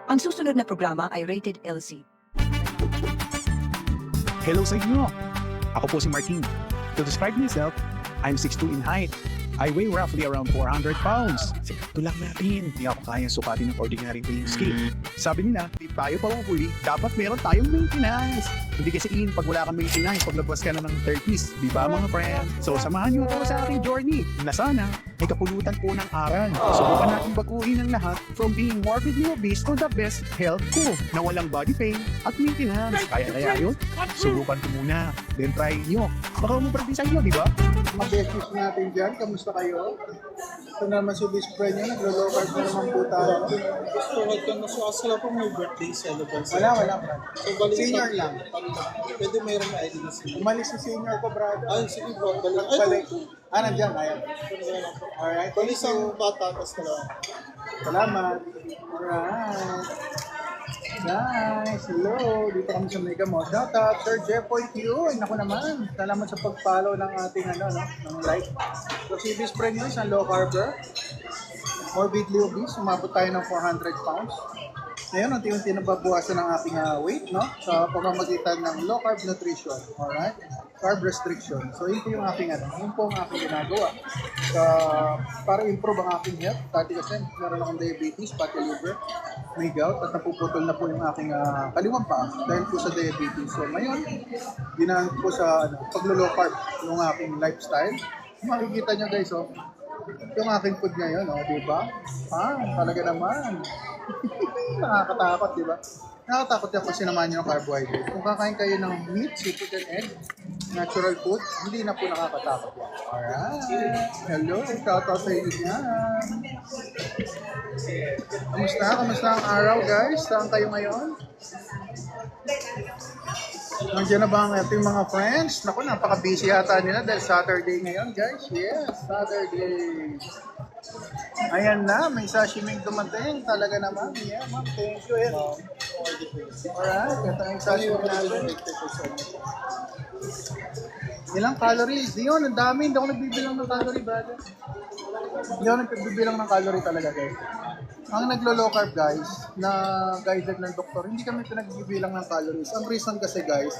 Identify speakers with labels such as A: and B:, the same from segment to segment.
A: Ang susunod na programa ay rated LC.
B: Hello sa inyo! Ako po si Martin. To describe myself, I'm 6'2" in height. I weigh roughly around 400 pounds. Ito lang natin. Hindi ako kayang sukatin ng ordinary weighing scale. Sabi nila, di tayo pauhuli, dapat meron tayong maintenance. Hindi kasi pag wala kang maintenance, paglabas ka na ng 30s. Di ba mga friend? So samahan niyo ako sa ating journey na sana may kapulutan po ng aral. Subukan natin baguhin ang lahat from being morbidly obese to the best health ko na walang body pain at maintenance. Kaya yun? Subukan ko muna. Then try nyo. Baka umuprati sa inyo, di ba?
C: Mga besties natin dyan, kamusta kayo? Ito naman si best friend nyo, naglo-low carb na naman po tayo.
D: Gusto ka na sa asala po may birthday celebration.
C: Wala.
D: So, balik
C: Senior lang.
D: Pwede mayroong ID na senior.
C: Umalis si senior ko, brother.
D: Ay, sige bro, balik. Ay,
C: Balik. Nandiyan, ayan. Alright,
D: Balik
C: thank you.
D: isang bata, tapos ka lang.
C: Salamat. Alright. Guys, hello. Dito kami sa Mega Mall. Shout out, Sir Jeffoy Q. Ay, naku naman. Salamat sa pag-follow ng ating ng like. So, si best friend nyo, isang low carber. Morbidly obese. Umabot tayo ng 400 pounds. Ngayon, unti-unti nababawasan ang ating weight, no? Sa pamamagitan ng low carb nutrition. Alright? Carb restriction. So, yun po yung aking yun po ang aking ginagawa. Para improve ang aking health. Dati kasi, meron akong diabetes, fatty liver, may gout, at napuputol na po yung aking kaliwang paa dahil po sa diabetes. So, ngayon, ginaan po sa paglo-low carb yung aking lifestyle. Makikita nyo guys, yung aking food ngayon, di ba? Talaga naman. Nakakatakot, di ba? Nakakatakot yan kung sinamahan nyo ng carbohydrate. Kung kakain kayo ng meat, seafood, and egg, natural food, hindi na po nakakatakot yan. Alright. Hello, shout out sa inyo yan. Kamusta ang araw, guys? Saan kayo ngayon? Nandiyan na ba ang ating mga friends? Naku, napaka-busy yata nila dahil Saturday ngayon, guys. Yes, Saturday. Ayan na, may sashimi dumating. Talaga naman. Yeah, ma'am. Thank you. Alright, ito ang sashimi natin. Ilang calories? Yun, ang dami. Hindi ako nagbibilang ng calorie, brother. Hindi ako nagbibilang ng calorie talaga, guys. Ang naglo-low carb, guys, na guided ng doktor, hindi kami pinagbibilang ng calories. Ang reason kasi, guys,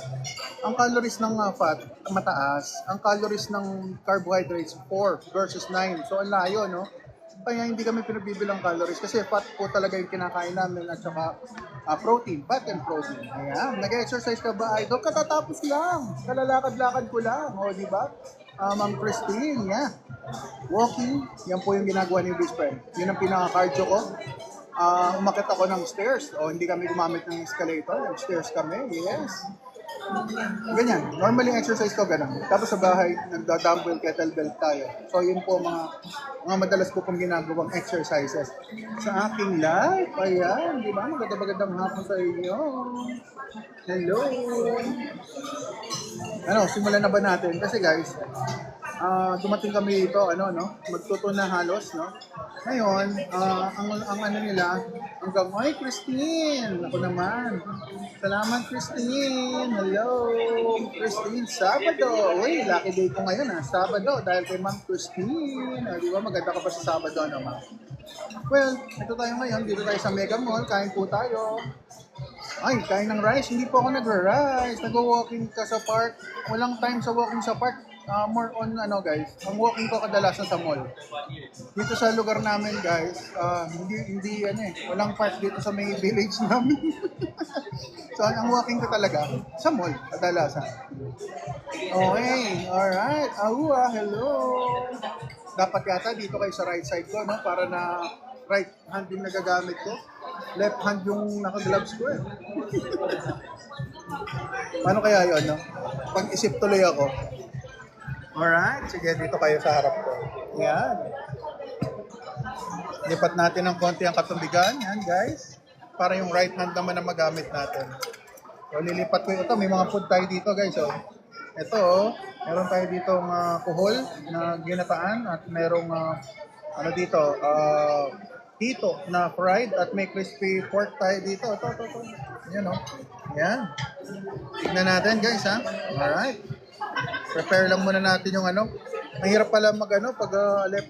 C: ang calories ng fat mataas, ang calories ng carbohydrates 4 versus 9. So, ang layo, no? Kaya hindi kami pinagbibilang calories kasi fat po talaga yung kinakain namin at saka protein, fat and protein. Ayan, nag-exercise ka ba, idol? Katatapos lang. Kalalakad-lakad ko lang. O, di ba? Ma'am Christine, yeah. Walking, yan po yung ginagawa ni best friend. Yun ang pinaka-cardio ko. Umakit ako ng stairs. O, hindi kami gumamit ng escalator. Stairs kami, yes. Ganyan. Normally exercise ko ganun. Tapos sa bahay, nagda-dumbbell kettlebell tayo. So yun po mga madalas ko pong ginagawang exercises sa aking life. Ayan, di ba? Magandang hapon sa inyo. Hello. Simulan na ba natin? Kasi guys, dumating kami dito, magtuto na halos, no? Ngayon, ang nila, hanggang, ay, Christine! Ako naman. Salamat, Christine! Hello! Christine, Sabado! Uy, lucky day ko ngayon, Sabado, dahil kay Ma'am Christine. Di ba, maganda ka pa sa Sabado, ma'am? Well, ito tayo ngayon, dito tayo sa Mega Mall, kain po tayo. Ay, kain ng rice. Hindi po ako nag-rice. Nag-walking ka sa park. Walang time sa walking sa park. More on guys, ang walking ko kadalasan sa mall. Dito sa lugar namin guys, hindi walang park dito sa may village namin. So ang walking ko talaga sa mall kadalasan. Okay, alright. Hello. Dapat yata dito kayo sa right side ko, no? Para na right hand yung nagagamit ko. Left hand yung naka-gloves ko Paano kaya yun, no? Pag-isip tuloy ako. Alright, sige, dito kayo sa harap ko. Yan. Lipat natin ng konti ang katubigan. Yan, guys. Para yung right hand naman na magamit natin. So, lilipat ko ito. May mga food tayo dito, guys. Ito, meron tayo dito kuhol na ginataan at merong, tito na fried at may crispy pork tayo dito. Ito. Yan, Yan. Tignan natin, guys, Alright. Prepare lang muna natin yung Mahirap pala pag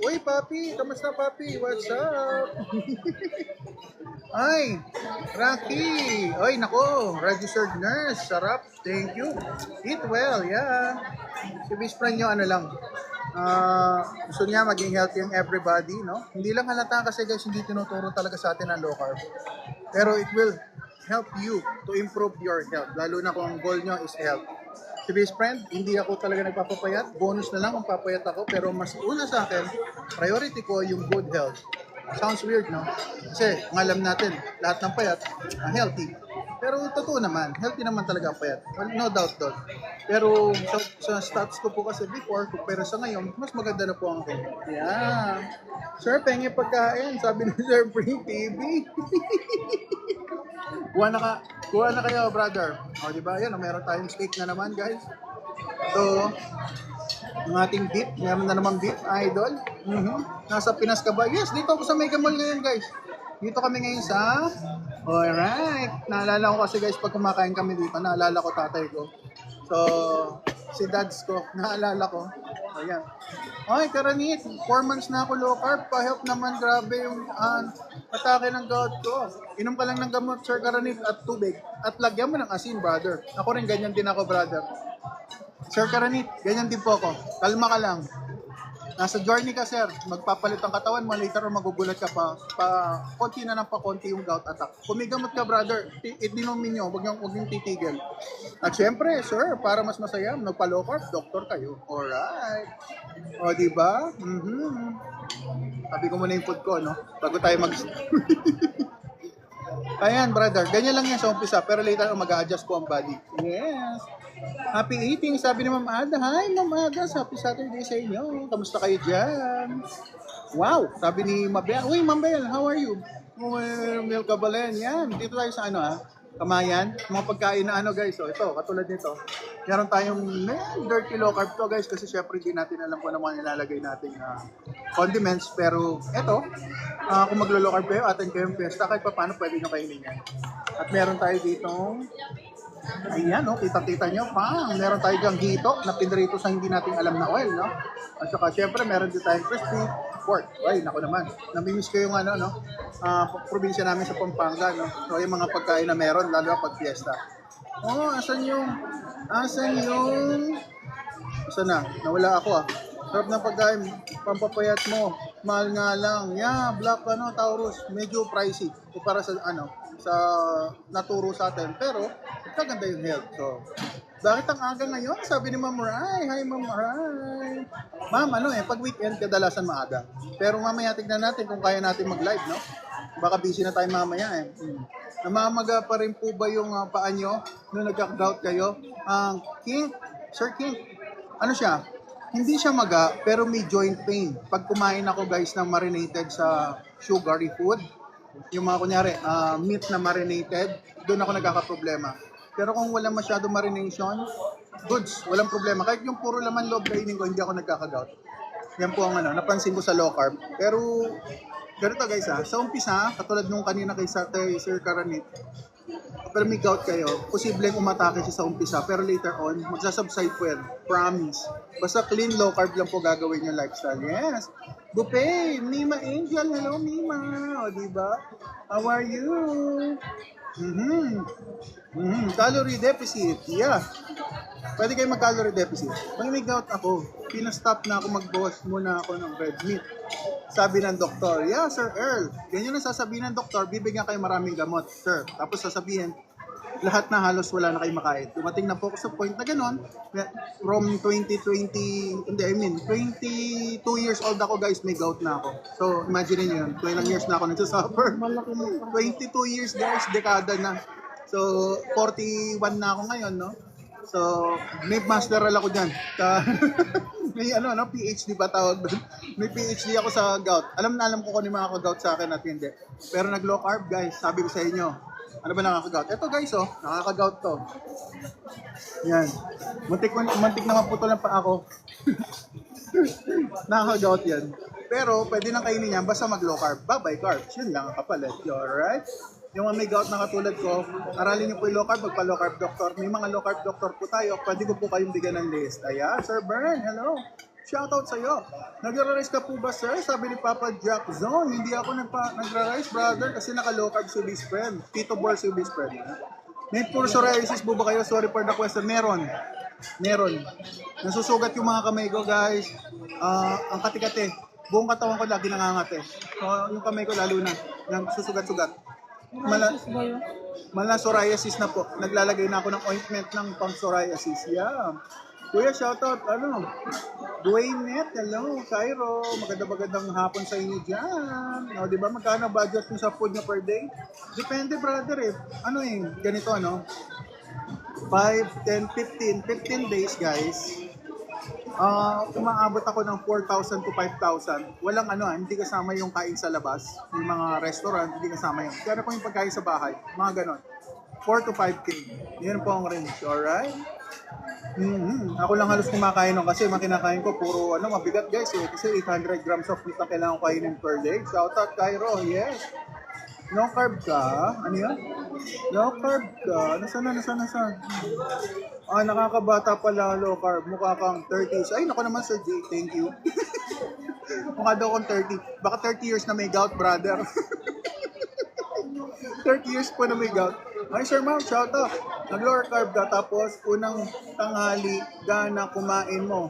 C: uy, papi, kamusta papi? What's up? Ay, Rocky. Ay, nako. Registered nurse. Sarap. Thank you. Eat well. Yeah. Si best friend nyo, ano lang. Gusto niya maging healthy ang everybody, no? Hindi lang halata kasi guys, hindi tinuturo talaga sa atin ang low carb. Pero it will help you to improve your health. Lalo na kung ang goal nyo is health. Si best friend, hindi ako talaga nagpapapayat. Bonus na lang kung papayat ako. Pero mas una sa akin, priority ko yung good health. Sounds weird, no? Kasi, ang alam natin, lahat ng payat, healthy. Pero totoo naman, healthy naman talaga ang payat. Well, no doubt doon. Pero sa stats ko po kasi before, pero sa ngayon, mas maganda na po ang akin. Yeah. Sir, pengi pagkain. Sabi ni Sir Free TV. Kuha na kayo, brother. O, di ba? Yan, meron tayong steak na naman, guys. So, ang ating beef, meron na naman beef, idol. Nasa Pinas ka ba? Yes, dito ako sa Mega Mall ngayon, guys. Dito kami ngayon sa... Alright. Naalala ko kasi, guys, pag kumakain kami dito, naalala ko tatay ko. So, si dads ko, naalala ko. Ayan. Ay, Karanit, 4 months na ako low carb. Pa-help naman, grabe yung atake ng gout ko. Inom ka lang ng gamot, Sir Karanit, at tubig. At lagyan mo ng asin, brother. Ako rin, ganyan din ako, brother. Sir Karanit, ganyan din po ako. Kalma ka lang. Nasa journey ka, sir. Magpapalit ang katawan mo, later on magugulat ka pa. Konti na ng konti yung gout attack. Kumigamot ka, brother. Idinumin nyo, huwag niyong titigil. At syempre, sir, para mas masaya, magpa-low carb, doktor kayo. Alright. O, diba? Sabi ko muna yung food ko, no? Bago tayo Ayan, brother. Ganyan lang yan sa umpisa. Pero later on, mag-a-adjust po ang body. Yes. Happy eating, sabi ni Ma'am Ada. Hi, Ma'am Ada. Happy Saturday sa inyo. Kamusta kayo dyan? Wow, sabi ni Mabel. Uy, Mabel, how are you? Mel Cabalen. Yan, dito tayo sa Kamayan. Mga pagkain na guys. So, ito, katulad nito. Meron tayong dirty low carb to, guys. Kasi syempre, hindi natin alam kung ano mga nilalagay nating condiments. Pero, ito, kung maglo-low carb kayo, atin kayong fiesta, kahit pa paano pwede nyo kainin yan. At meron tayo ditong ayan, no? Kita-kita nyo, meron tayo dyang hito na pinrito sa hindi natin alam na oil, no? At saka, syempre, meron din tayong crispy pork. Ay, naku naman. Namimiss ko yung probinsya namin sa Pampanga, no? So, yung mga pagkain na meron, lalo na pag fiesta. Oh, asan na? Nawala ako, Sarap ng pagkain, pampapayat mo. Mahal nga lang. Yeah, black, Taurus. Medyo pricey. Para sa, sa naturo sa atin. Pero, kaganda yung health. So, bakit ang aga ngayon? Sabi ni Ma'am Rai. Hi, Ma'am Rai. Ma'am, pag weekend, kadalasan maaga. Pero mamaya tignan natin kung kaya natin mag-live, no? Baka busy na tayo mamaya, Namamaga pa rin po ba yung paa nyo nung nagka-gout kayo? King, Sir King, ano siya? Hindi siya maga, pero may joint pain. Pag kumain ako, guys, ng marinated sa sugary food, yung mga kunyari, meat na marinated, doon ako nagkakaproblema. Pero kung wala masyado marination, goods, walang problema. Kahit yung puro laman loob kainin ko, hindi ako nagkakagout. Yan po ang napansin ko sa low carb. Pero, ganito guys sa umpisa, katulad nung kanina kay Sir Karanit, pero may gout kayo, posibleng umatake siya sa umpisa, pero later on, magsasubside po yan. Promise. Basta clean, low carb lang po gagawin yung lifestyle. Yes. Bupe, Mima Angel. Hello, Mima. O, diba? How are you? Calorie deficit. Yeah. Pwede kayo mag-calorie deficit. Pag may gout ako, pinastop na ako mag-bawas muna ako ng red meat. Sabi ng doktor, yeah, Sir Earl. Ganyan ang sasabihin ng doktor, bibigyan kayo maraming gamot, sir. Tapos sasabihin, lahat na halos wala na kayo makain. Dumating na po ako sa point na gano'n, from 22 years old ako, guys, may gout na ako. So, imagine niyo yun, 12 years na ako nagsasuffer. 22 years, guys, dekada na. So, 41 na ako ngayon, no? So, may masteral ako dyan. May PhD ba tawag doon? May PhD ako sa gout. Alam ko kung ano yung mga ka-gout sa akin at hindi. Pero nag-low carb, guys, sabi ko sa inyo, ano ba nakaka-gout? Ito guys, nakaka-gout to. Yan. Muntik na maputol lang pa ako. Nakaka-gout yan. Pero pwede nang kainin yan basta mag-low carb. Bye-bye carbs. Yun lang ang kapalit. Alright? Yung may gout na katulad ko, aralin niyo po yung low carb, magpa-low carb doctor. May mga low carb doctor po tayo. Pwede ko po kayong bigyan ng list. Ayan, Sir Bern, hello. Shoutout sa'yo. Nagra-rice ka po ba, sir? Sabi ni Papa Jack Zone. Hindi ako nagra-rice, brother, kasi naka-low carb si best friend. Tito Bor si best friend. May puro psoriasis po ba kayo? Sorry for the question. Meron. Nasusugat yung mga kamay ko, guys. Ang kati-kati. Buong katawan ko lagi nangangate. So, yung kamay ko lalo na. Nagsusugat-sugat. Mala psoriasis na po. Naglalagay na ako ng ointment ng pang psoriasis. Yeah. Kuya, shoutout. Dwayne, hello. Cairo, magandang hapon sa inyo dyan. O, di ba? Magkano budget nyo sa food nyo per day? Depende, brother eh. Ganito, 5, 10, 15 days, guys. Umaabot ako ng 4,000 to 5,000. Walang hindi kasama yung kain sa labas. Yung mga restaurant, hindi kasama yun. Kaya po yung pagkain sa bahay. Mga ganon. 4 to 5K. Yun po ang range. Alright? Ako lang halos kumakain nun kasi makinakain ko puro mabigat guys eh. Kasi 800 grams of meat ang kailangan ko kainin per day. Shoutout Cairo, yes. No carb ka? Ano yan? No carb ka? Nasaan? Nakakabata pala low carb. Mukha kang 30s. Ay, naku naman Sir J. Thank you. Mukha daw akong 30. Baka 30 years na may gout, brother. 30 years po na may gout. Ay, Sir Ma'am, shout out. Nag-lower carb ka, tapos unang tanghali, gana kumain mo.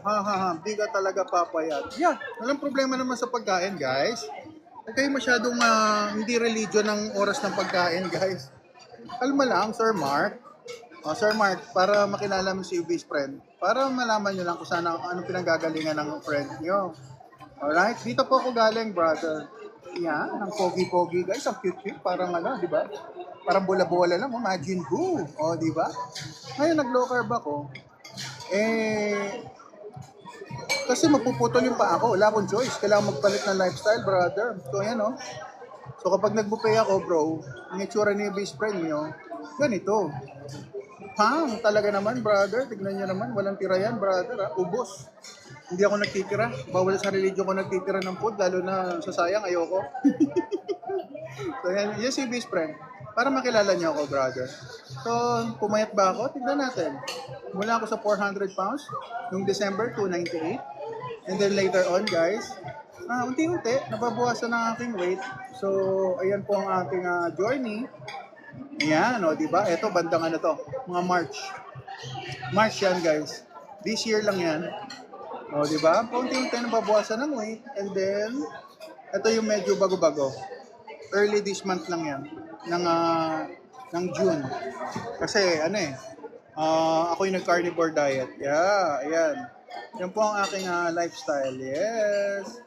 C: Di ka talaga papayat. Yeah, walang problema naman sa pagkain, guys. Huwag kayo masyadong hindi religion ng oras ng pagkain, guys. Kalma lang, Sir Mark. Sir Mark, para makilala mo si best friend, para malaman nyo lang kung anong pinanggagalingan ng friend nyo. Alright, dito po ako galing, brother. Yan, ang pogi-pogi, guys. Ang cute-cute, parang di ba? Parang bola-bola lang, imagine who. Di ba? Ngayon, nag-low carb ako. Kasi mapuputol yung paa ko. Wala akong choice. Kailangan magpalit ng lifestyle, brother. So, yan, So, kapag nag-buffet ako, bro, ang itsura ni best friend nyo, ganito. Talaga naman, brother. Tignan nyo naman. Walang tira yan, brother. Ubos. Hindi ako nagtitira. Bawal sa religion ko nagtitira ng food, lalo na sa sayang, ayoko. So, yan si best friend. Para makilala niyo ako, brother. So, pumayat ba ako? Tignan natin. Mula ako sa 400 pounds, noong December 298. And then later on, guys, unti-unti, nababawasan ang aking weight. So, ayan po ang aking journey. Ayan, diba? Ito, bandang to. Mga March. March yan, guys. This year lang yan. Diba? Unti-unti nababawasan ng weight. And then, ito yung medyo bago-bago. Early this month lang yan. Ng June. Kasi ako yung nag-carnivore diet. Yeah, ayan. Yan po ang aking lifestyle. Yes.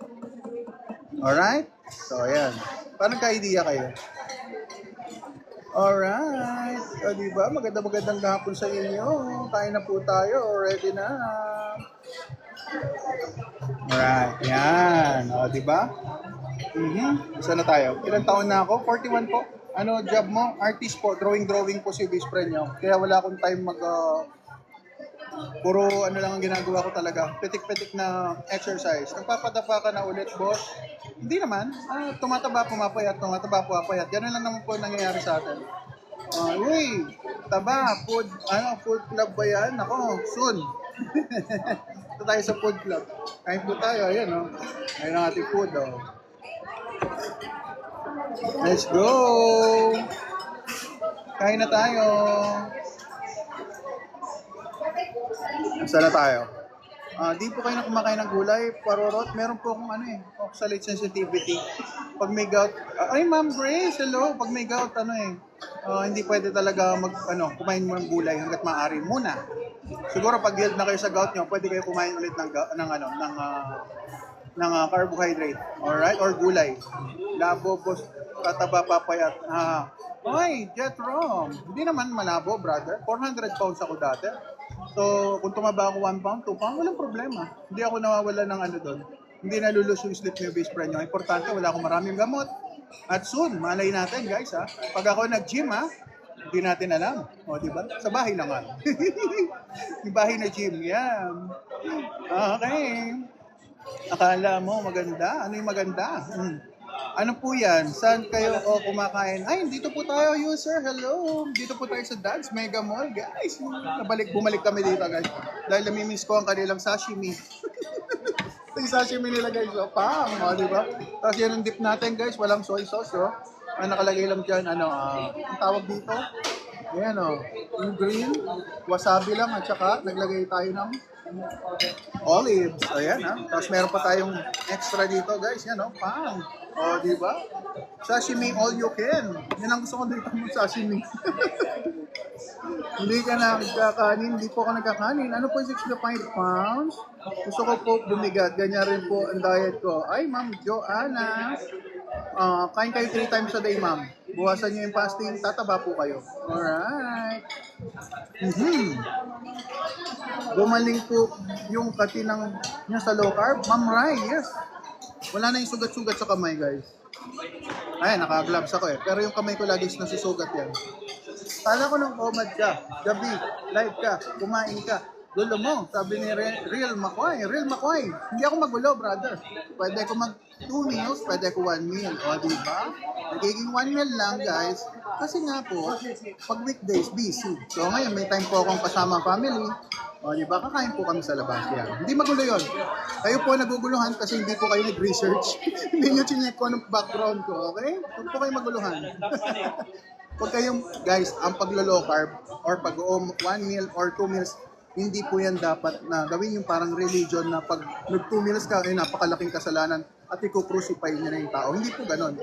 C: Alright? So, ayan. Paano ka-idea kayo? Alright. Diba? Magandang hapon sa inyo. Kain na po tayo. Ready na. Alright. Yan. Diba? Isa na tayo. Ilang taon na ako? 41 po. Ano job mo? Artist po. Drawing po si best friend nyo. Kaya wala akong time puro lang ang ginagawa ko talaga. Pitik-pitik na exercise. Nagpapadapa ka na ulit, boss? Hindi naman. Tumataba, pumapayat. Ganun lang naman po nangyayari sa atin. Uy, taba, food club ba yan? Ako, soon. Ito tayo sa food club. Kain po tayo, ayan Ayun ang ating food, Let's go! Kain na tayo. Saan na tayo? Di po kayo na kumakain ng gulay, parorot. Meron po akong oxalate sensitivity. Pag may gout, ay Ma'am Grace, hello. Pag may gout, hindi pwede talaga kumain mo ng gulay hanggat maaari muna. Siguro pag healed na kayo sa gout nyo, pwede kayo kumain ulit ng carbohydrate, alright, or gulay. Labo, boss, tataba, papayat. Oy, Jet Rom. Hindi naman malabo, brother. 400 pounds ako dati. So, kung tumaba ako 1 pound, 2 pound, walang problema. Hindi ako nawawala ng doon. Hindi nalulus yung sleep niyo, best friend nyo. Importante, wala akong maraming gamot. At soon, malay natin, guys, Pag ako nag-gym, hindi natin alam. Diba? Sa bahay lang, Yung bahay na gym, yan. Okay. Akala mo maganda? Ano yung maganda? Ano po yan? Saan kayo kumakain? Ay, dito po tayo, user. Hello. Dito po tayo sa Dad's Mega Mall, guys. Bumalik kami dito, guys. Dahil namimiss ko ang kanilang sashimi. Ito yung sashimi nila guys, oh. Pang, oh, di ba? Tapos yan ang dip natin guys, walang soy sauce, oh. Ang nakalagay lang dyan, ang tawag dito? Ayan, oh. Yung green, wasabi lang, at saka naglagay tayo ng olives. Ayan, ha. Tapos meron pa tayong extra dito guys, yan, oh. Pang. Oh, di ba? Sashimi all you can. Yan ang gusto ko dito ng sashimi. Hindi ka na nagkakanin, hindi po ako nagkakanin. Ano po yung 65 pounds? Gusto ko po bumigat. Ganyan rin po ang diet ko. Ay, Ma'am Joanna. Kain kayo 3 times a day, ma'am. Buwasan niyo yung fasting, tataba po kayo. Alright. Gumaling po yung katinang niya sa low carb. Ma'am Rai, yes. Wala na yung sugat-sugat sa kamay, guys. Ayan, naka-gloves ako eh. Pero yung kamay ko lagi nasusugat yan. Kala ko nung omad ka, gabi, live ka, kumain ka. Gulo mo, sabi ni Real McCoy. Real McCoy, hindi ako magulo, brother. Pwede ko mag 2 meals, pwede ko 1 meal. O, diba? Nagiging 1 meal lang, guys. Kasi nga po, pag weekdays, busy. So, ngayon, may time po akong kasama family. O, diba? Kakain po kami sa labas. Yan. Hindi magulo yun. Kayo po naguguluhan kasi hindi po kayo nag-research. Hindi nyo chinek ko anong background ko, okay? Huwag po kayo maguluhan. Huwag kayong, guys, ang paglo-low carb or pag-1 meal or 2 meals, hindi po yan dapat na gawin yung parang religion na pag nag-2 meals ka, ay napakalaking kasalanan at i-crucify niya na yung tao. Hindi po ganon.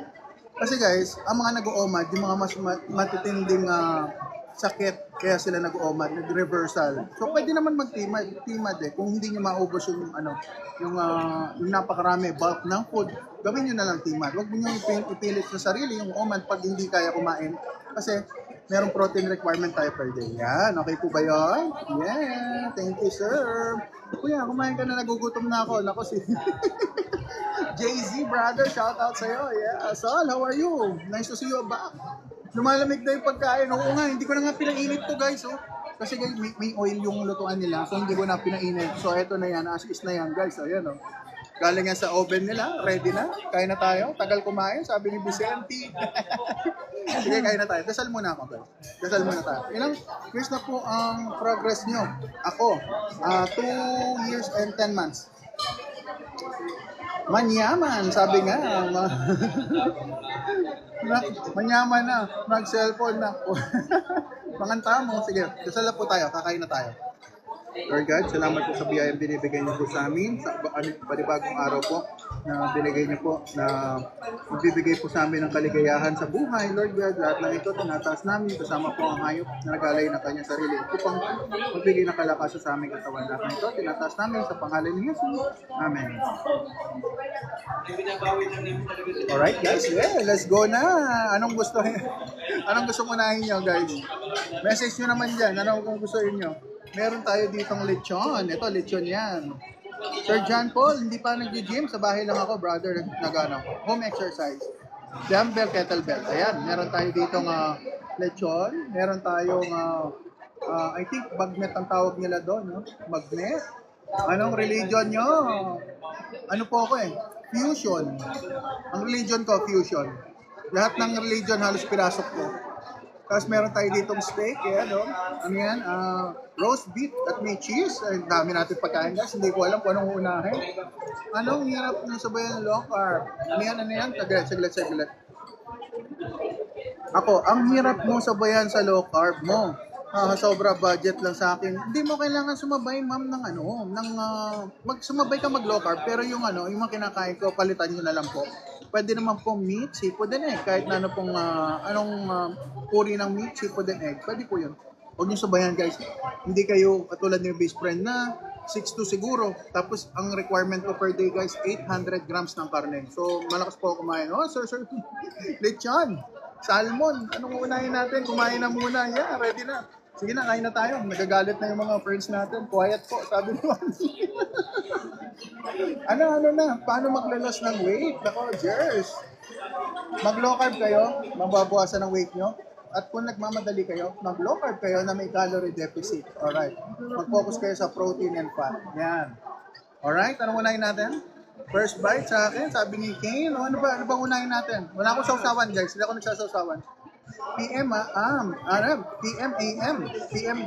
C: Kasi guys, ang mga nag-oomad, yung mga mas matitinding sakit, kaya sila nag-oomad, nag-reversal. So pwede naman magtimad eh. Kung hindi niyo maubos yung yung napakarami bulk ng food, gawin niyo na lang timad. Huwag niyo ipilit sa sarili yung omad pag hindi kaya kumain. Kasi merong protein requirement tayo per day. Yan, okay po ba yun? Yeah, thank you sir. Kuya, kumain ka na, nagugutom na ako. Nako si JZ brother, shout out sa'yo. Yeah, Sol, how are you? Nice to see you back. Lumalamig na yung pagkain. Oo nga, hindi ko na nga pinainit to guys. Oh. Kasi guys, may oil yung lutuan nila. So hindi ko na pinainit. So eto na yan, as is na yan guys. So yan oh. Galing yan sa oven nila, ready na. Kain na tayo. Tagal kumain, sabi ni Vicente. Sige, kain na tayo. Dasal muna ako guys. Dasal muna tayo. Ilang years na po ang progress nyo? Ako, 2 years and 10 months. Manyaman, sabi nga. Manyaman na, mag-cellphone na. Manganta mo, sige, dasal na po tayo, kakain na tayo. Lord God, salamat po sa biyayang binibigay niyo po sa amin, sa panibagong araw po na binigay niyo po na magbibigay po sa amin ng kaligayahan sa buhay. Lord God, lahat ng ito tinataas namin, kasama po ang hayop na nagalay ng kanyang sarili upang magbigay ng kalakasan sa aming katawan. Lahat ng ito tinataas namin sa pangalan ni Jesus. Amen. Alright guys, yeah, let's go na. Anong gusto munahin nyo guys? Message nyo naman dyan, anong gusto nyo? Meron tayo ditong lechon. Ito, lechon yan. Sir John Paul, hindi pa nag-gym. Sa bahay lang ako, brother, home exercise. Dumbbell, kettlebell. Ayan, meron tayo ditong lechon. Meron tayong, I think, bagnet ang tawag nila doon. No? Magnet. Anong religion nyo? Ano po ako eh? Fusion. Ang religion ko, fusion. Lahat ng religion halos pinasok ko. Tapos meron tayo ditong steak, yan, no? Ano yan? Roast beef at may cheese. Ay, dami natin pagkain, guys. Hindi ko alam kung anong unahin. Anong hirap ng sabayan ng low carb? Ano yan? Saglit. Ako, ang hirap mo sabayan sa low carb mo. Sobra budget lang sa akin. Hindi mo kailangan sumabay, ma'am, sumabay ka mag low carb, pero yung mga kinakain ko, palitan nyo na lang po. Pwede naman pong meat, seafood and egg. Kahit na anong uri ng meat, seafood and egg. Pwede po yun. Huwag nyo sabayan guys. Hindi kayo katulad ng best friend na 6'2 siguro. Tapos ang requirement ko per day guys, 800 grams ng karne. So malakas po ako kumain. Oh sir, lechon, salmon. Anong unahin natin? Kumain na muna. Yeah, ready na. Sige na, kain na tayo. Nagagalit na yung mga friends natin. Quiet po, sabi mo. Ano na? Paano maglalas ng weight? Ako, Jers. Mag-low carb kayo, mababawasan ang weight nyo. At kung nagmamadali kayo, mag-low carb kayo na may calorie deficit. Alright. Mag-focus kayo sa protein and fat. Yan. Alright, anong unahin natin? First bite sa akin, sabi ni Kane. Ano ba unahin natin? Wala akong sausawan, guys. Hindi ako PM, PM, AM. PM.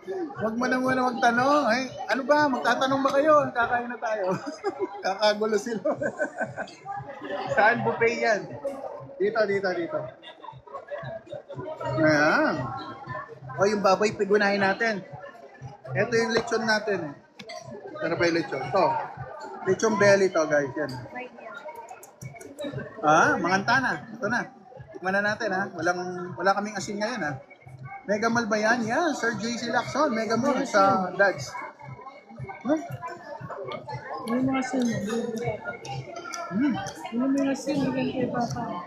C: Huwag mo na muna magtanong. Ay, ano ba? Magtatanong ba kayo? Kakain na tayo. Kakagulo sila. Saan buffet yan? Dito. Ayan. O, yung baboy, pigunahin natin. Ito yung lechon natin. Ano ba yung lechon? Ito. Lechon belly to, guys. Yan. Manganta na. Ito na. Tikman na natin, ha? Wala kaming asin ngayon, ha? Mega Mall ba yan? Yan, Sir JC Lacson, Mega Mall sa Dads. Huh?
D: Yung mga sin, yung mga sin, yung kay Papa.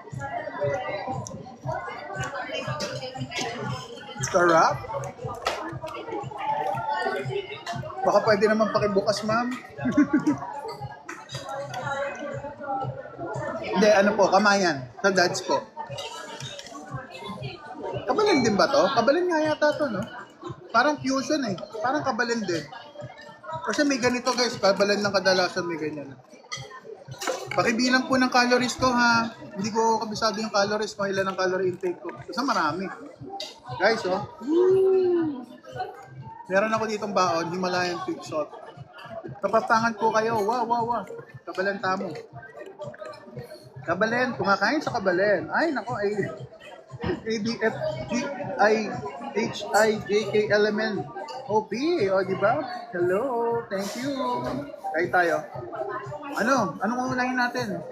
C: Sarap. Baka pwede naman pakibukas, ma'am. Hindi, ano po, kamayan. Sa Dads po. Kabalin din ba to? Kabalin nga yata to, no? Parang fusion eh. Parang kabalin din. Kasi may ganito guys, kabalin lang kadalasan may ganyan. Pakibilang po ng calories ko ha. Hindi ko kabisado yung calories ko, ilan ang calorie intake ko. Kasi marami. Guys, oh. Meron ako ditong baon, Himalayan pig salt. Kapastangan po kayo. Wow. Kabalin tamo. Kabalin, kumakain sa kabalin. Ay, nako, ay... ABFGIHIJKLMN OP, o diba? Hello, thank you. Kaya tayo. Anong unahin natin?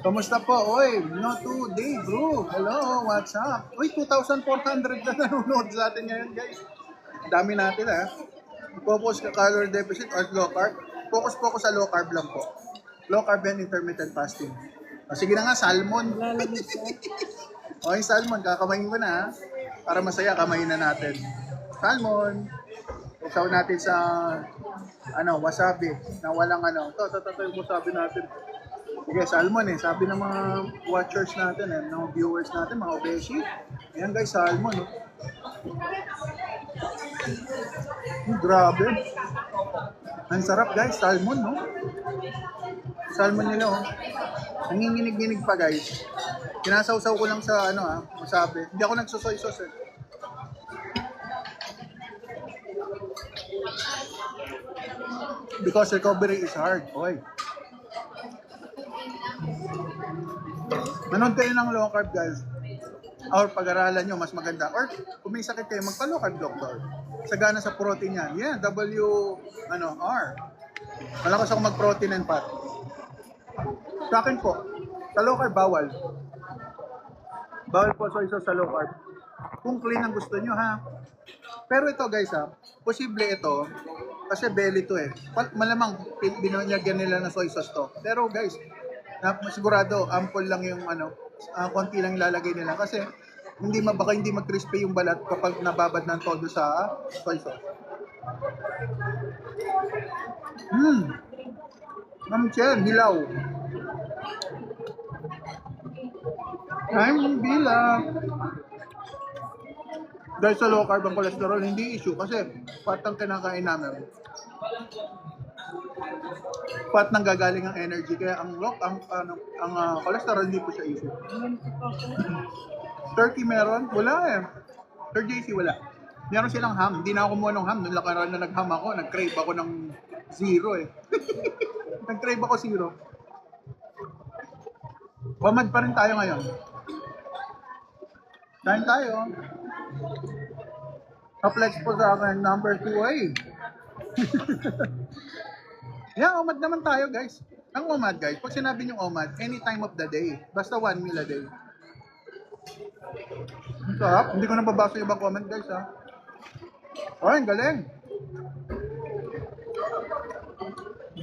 C: Kamusta po? Oy, no today, bro. Hello, what's up? Oy, 2,400 na nanonood sa atin ngayon, guys. Dami natin, ha? Focus ka calorie deficit or low carb. Focus sa low carb lang po. Low carb and intermittent fasting. Sige na nga, salmon. O, yung salmon, kakamayin ko na, ha? Para masaya, kamayin na natin. Salmon. Usaw natin sa, wasabi. Na walang Ito yung wasabi natin. Sige, salmon eh. Sabi ng mga watchers natin, ng viewers natin, mga obeshi. Ayan guys, salmon. Oh. Grabe. Ang sarap guys, salmon, no? Salmon nila, oh. Nanginginig-ginig pa, guys. Kinasawsaw ko lang sa, wasabi. Hindi ako nagsusoy sauce, eh. Because recovery is hard. Okay. Manood kayo ng low carb, guys. Or pag-aralan nyo, mas maganda. Or kung may sakit kayo, magpa-low carb doctor. Sagana sa protein yan. Yeah, R. Malakas ako mag-protein and fat. Sa akin po, sa low carb, bawal. Bawal po soy sauce sa low carb. Kung clean ang gusto nyo, ha. Pero ito, guys, ha. Posible ito, kasi belly to, eh. Malamang, binonyagyan nila ng soy sauce to. Pero, guys, sigurado, ample lang yung, konti lang ilalagay nila. Kasi, baka hindi mag-crispy yung balat kapag nababad ng todo sa soy sauce. Ma'am Chen, hilaw. I'm bilang. Dahil sa low carb ang cholesterol, hindi issue kasi fat ang kinakain namin. Fat nang gagaling ang energy, kaya ang cholesterol hindi po siya issue. Turkey meron? Wala eh. Sir JC wala. Meron silang ham. Hindi na ako kumuha ng ham. Nung lakaran na nag-ham ako, nag-crave ako ng zero eh. Nag-crave ako zero. Wamad pa rin tayo ngayon. Kain tayo. Ka-flex po sa akin, number 2 ay. Yeah, umad naman tayo guys. Ang umad guys, pag sinabi nyo umad, any time of the day. Basta 1 meal a day. Ang sarap. Hindi ko nababasa yung ibang comment guys ha. Oh, ang galing.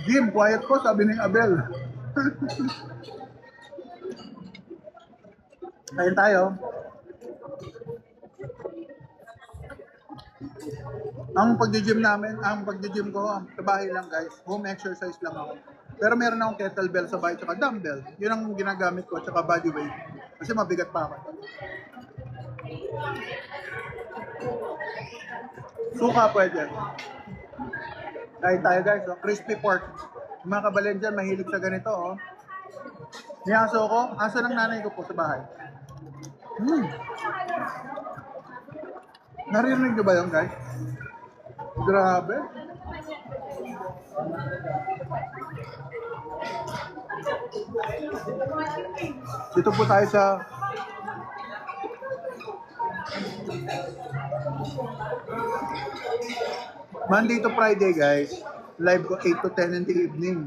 C: Jim, quiet po, sabi ni Abel. Kain tayo. Ang pag-gym ko, sa bahay lang guys. Home exercise lang ako. Pero meron akong kettlebell sa bahay, tsaka dumbbell. Yun ang ginagamit ko, tsaka body weight. Kasi mabigat pa ako. Suka pwede. Kain tayo guys, oh. Crispy pork. Yung mga kabalen dyan, mahilig sa ganito, oh. May aso ko, aso ng nanay ko po sa bahay. Naririnig nyo ba yun, guys? Grabe. Dito po tayo sa Monday to Friday, guys. Live ko 8 to 10 in the evening.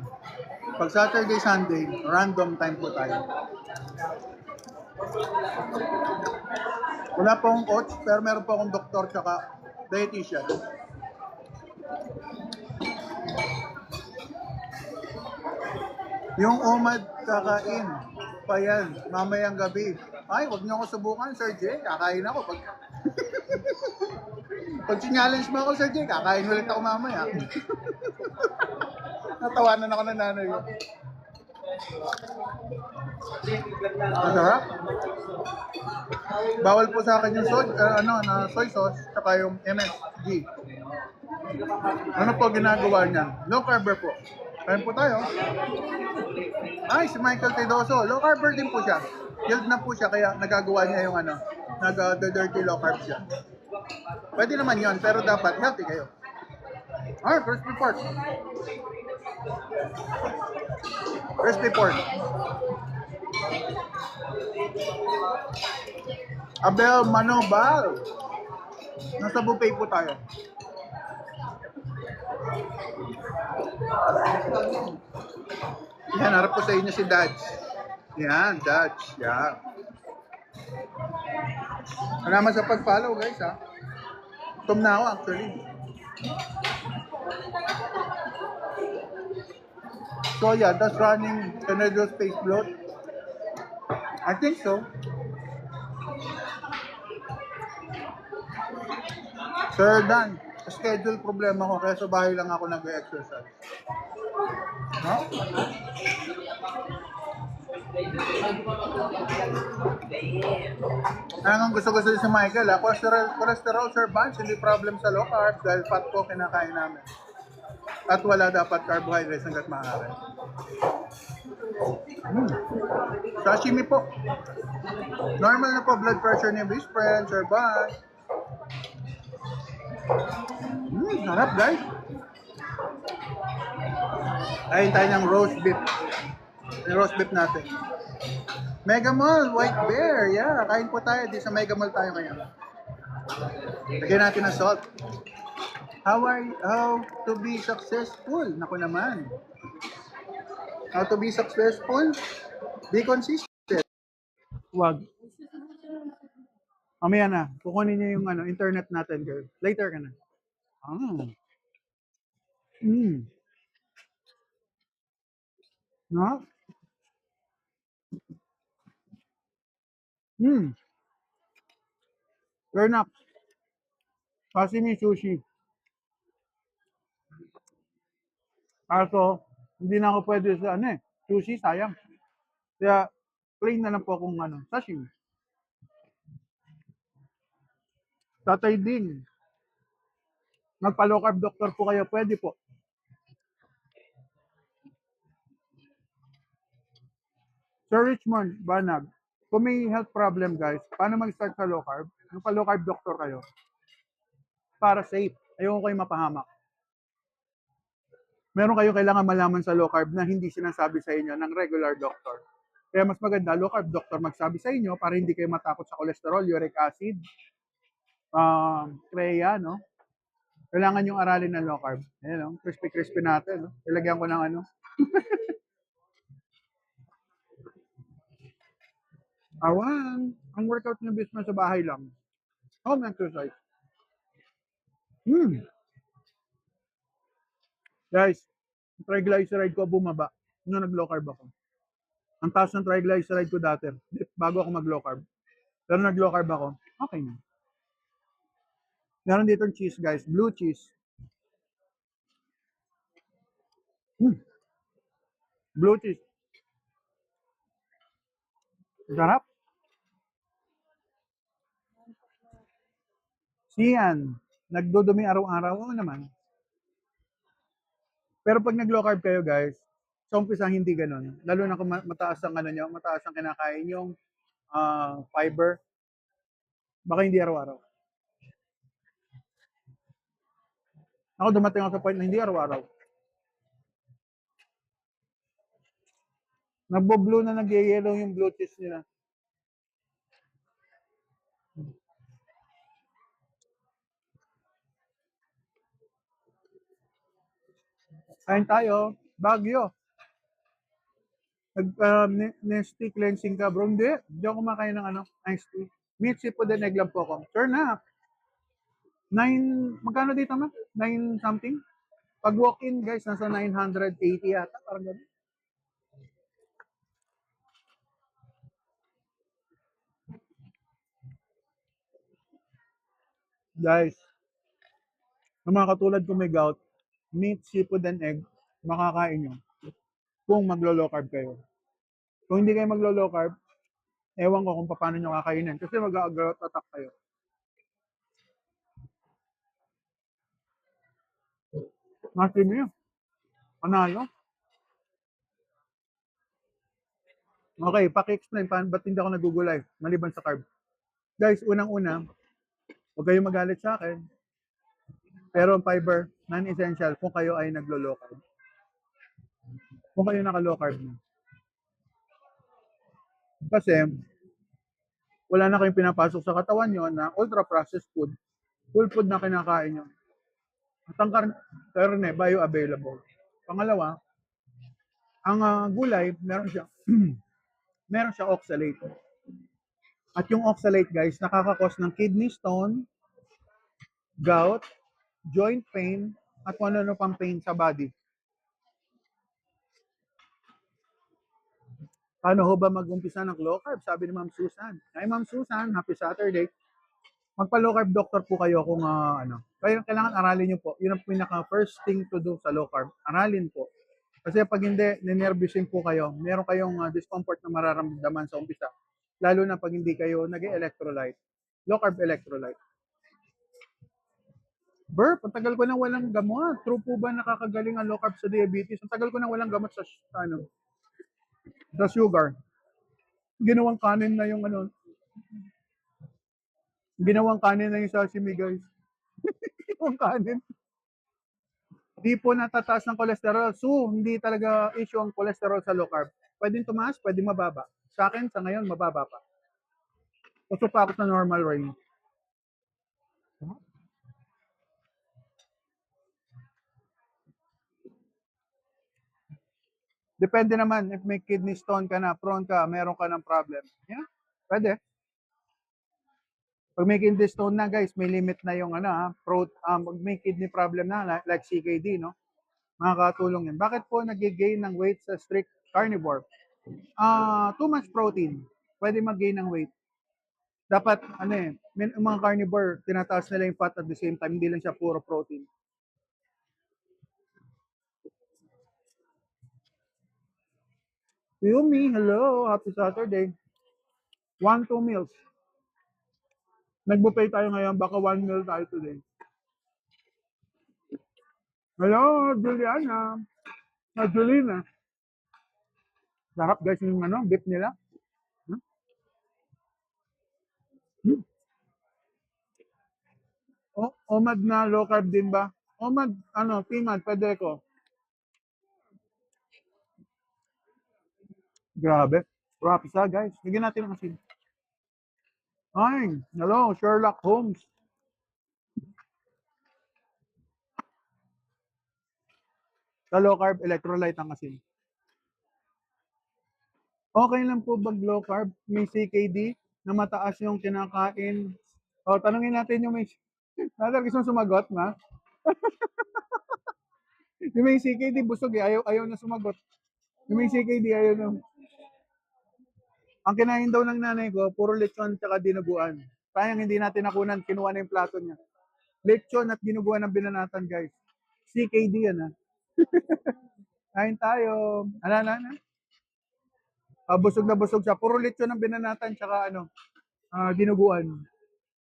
C: Pag Saturday, Sunday, random time po tayo. Wala po akong coach, pero meron po akong doktor tsaka dietitian. Yung umad kakain pa yan, mamayang gabi. Ay, wag niyo ako subukan, Sir Jay. Kakain ako. Pag challenge mo ako, Sir Jay, kakain ulit ako mamaya. Natawanan ako ng nanay ko. Masarap. Bawal po sa akin yung soy sauce, saka yung MSG. Ano po ginagawa niyan? Low carb po. Kain po tayo. Ay, si Michael Tedoso. Low carb din po siya. Healed na po siya, kaya nagagawa niya yung nag-dirty low carb siya. Pwede naman yon, pero dapat healthy kayo. Ah, crispy pork. Crispy pork. Abel Manobal. Nasa buffet po tayo. Yan, harap ko sa inyo si Dodge. Yan, Dodge. Yan. Salamat sa pag-follow, guys, ha. Tom na ako, actually. So, yeah, that's running Canadian Space Float. I think so. Sir Dan, schedule problema ko, kaya sa bahay lang ako nag-exercise. No? Ang gusto-gusto si Michael, ha? Cholesterol, Sir Vance, hindi problem sa low carb dahil fat po kinakain namin. At wala dapat carbohydrates hanggat maaari. Sashimi po. Normal na po blood pressure ni best friend, Sir Vance. Sarap, guys. Kain tayo ng roast beef. Yung roast beef natin. Mega Mall, White Bear. Yeah, kain po tayo. Di sa Mega Mall tayo ngayon. Lagyan natin ng salt. How to be successful? Naku naman. How to be successful? Be consistent. Wag. Mamaya na. Kukunin niyo yung internet natin, girl. Later ka na. No? Turn up. Sashimi sushi. Kaso, hindi na ako pwede sa sushi, sayang. Kaya, plain na lang po akong sashimi. Tatay din. Magpa-low carb doctor po kayo, pwede po. Sir Richmond, Banag, kung may health problem, guys, paano mag-start sa low carb? Magpa-low carb doctor kayo. Para safe. Ayoko kayo mapahamak. Meron kayo kailangan malaman sa low carb na hindi sinasabi sa inyo ng regular doctor. Kaya mas maganda, low carb doctor magsabi sa inyo para hindi kayo matakot sa cholesterol, uric acid, Crea, no? Kailangan yung aralin ng low carb. Ayan, no? Crispy natin, no? Ilagyan ko ng Awan, ang workout ng business sa bahay lang. Home exercise. Guys, triglyceride ko bumaba nung nag-low carb ako. Ang taas ng triglyceride ko dati, bago ako mag-low carb. Pero nag-low carb ako, okay na. Meron dito cheese, guys. Blue cheese. Blue cheese. Sarap. Siyan. Nagdudumi araw-araw. Oo naman. Pero pag nag-low carb kayo, guys, sa umpisa hindi ganun. Lalo na kung mataas ang mataas ang kinakain yung fiber. Baka hindi araw-araw. Ako dumating ako sa point na hindi araw-araw. Nagbo-blue na nag-yellow yung blue cheese nila. Kain tayo. Baguio. Nesty cleansing ka, bro. Hindi ako kumakain ng iced tea. Meat seafood and egg lang po ako. Sure na. 9, magkano dito ma? 9 something? Pag walk-in guys, nasa 980 yata. Parang ganun. Guys, ng mga katulad ko may gout, meat, seafood, and egg, makakain nyo kung maglo-low carb kayo. Kung hindi kayo maglo-low carb, ewan ko kung paano nyo kakainin kasi mag-gout attack kayo. Masin nyo. Panalo. Okay, paki-explain ba't hindi ako nagugulay maliban sa carb. Guys, unang-una, huwag kayong magalit sa akin. Pero ang fiber, non-essential kung kayo ay naglo-low carb. Kung kayo naka-low carb na. Kasi, wala na kayong pinapasok sa katawan nyo na ultra-processed food, full food na kinakain nyo. At ang karne, bioavailable. Pangalawa, ang gulay, meron siya meron siya oxalate. At yung oxalate, guys, nakakakos ng kidney stone, gout, joint pain, at kung ano pang pain sa body. Paano ho ba mag-umpisa ng low carb? Sabi ni Ma'am Susan. Hi Ma'am Susan, happy Saturday. Magpa-low carb doctor po kayo kung Kaya kailangan aralin nyo po. Yun ang pinaka first thing to do sa low carb. Aralin po. Kasi pag hindi, ninervyusin po kayo, meron kayong discomfort na mararamdaman sa umpisa. Lalo na pag hindi kayo nag-electrolyte. Low carb electrolyte. Burp, ang tagal ko nang walang gamot. True po ba nakakagaling ang low carb sa diabetes? Ang tagal ko nang walang gamot sa sugar. Ginawang kanin na yung Ginawang kanin na yung sashimi, guys. Ginawang kanin. Hindi po natataas ng cholesterol. So, hindi talaga issue ang cholesterol sa low carb. Pwedeng tumaas, pwedeng mababa. Sa akin, sa ngayon, mababa pa. Puso pa ako sa normal range. Depende naman, if may kidney stone ka na, prone ka, meron ka ng problem. Yeah, pwede. Pag may kidney stone na, guys, may limit na yung pag may kidney problem na, like CKD, no? Makakatulong yan. Bakit po nag-gain ng weight sa strict carnivore? Too much protein. Pwede mag-gain ng weight. Dapat, mga carnivore, tinataas nila yung fat at the same time, hindi lang siya puro protein. Yumi, hello, happy Saturday. 1-2 meals. Nag-buffet tayo ngayon, baka 1 meal tayo today. Hello, Juliana. Julina. Sarap guys yung beef nila. Omad na low carb din ba? Omad, timad, pwede ko. Grabe. Rapisa guys. Bigyan natin ng asin. Ay, hello, Sherlock Holmes. Sa low carb, electrolyte ang asin. Okay lang po bag low carb, may CKD na mataas yung kinakain. Tanungin natin yung may gusto sumagot na. Yung may CKD busog ayaw na sumagot. Yung may CKD ayaw na. Ang kinain daw ng nanay ko, puro lechon at dinuguan. Sayang hindi natin nakunan, kinuha na yung plato niya. Lechon at dinuguan ng binanatan, guys. CKD yan, ha. Kain tayo. Busog na busog siya. Puro lechon ng binanatan tsaka dinuguan.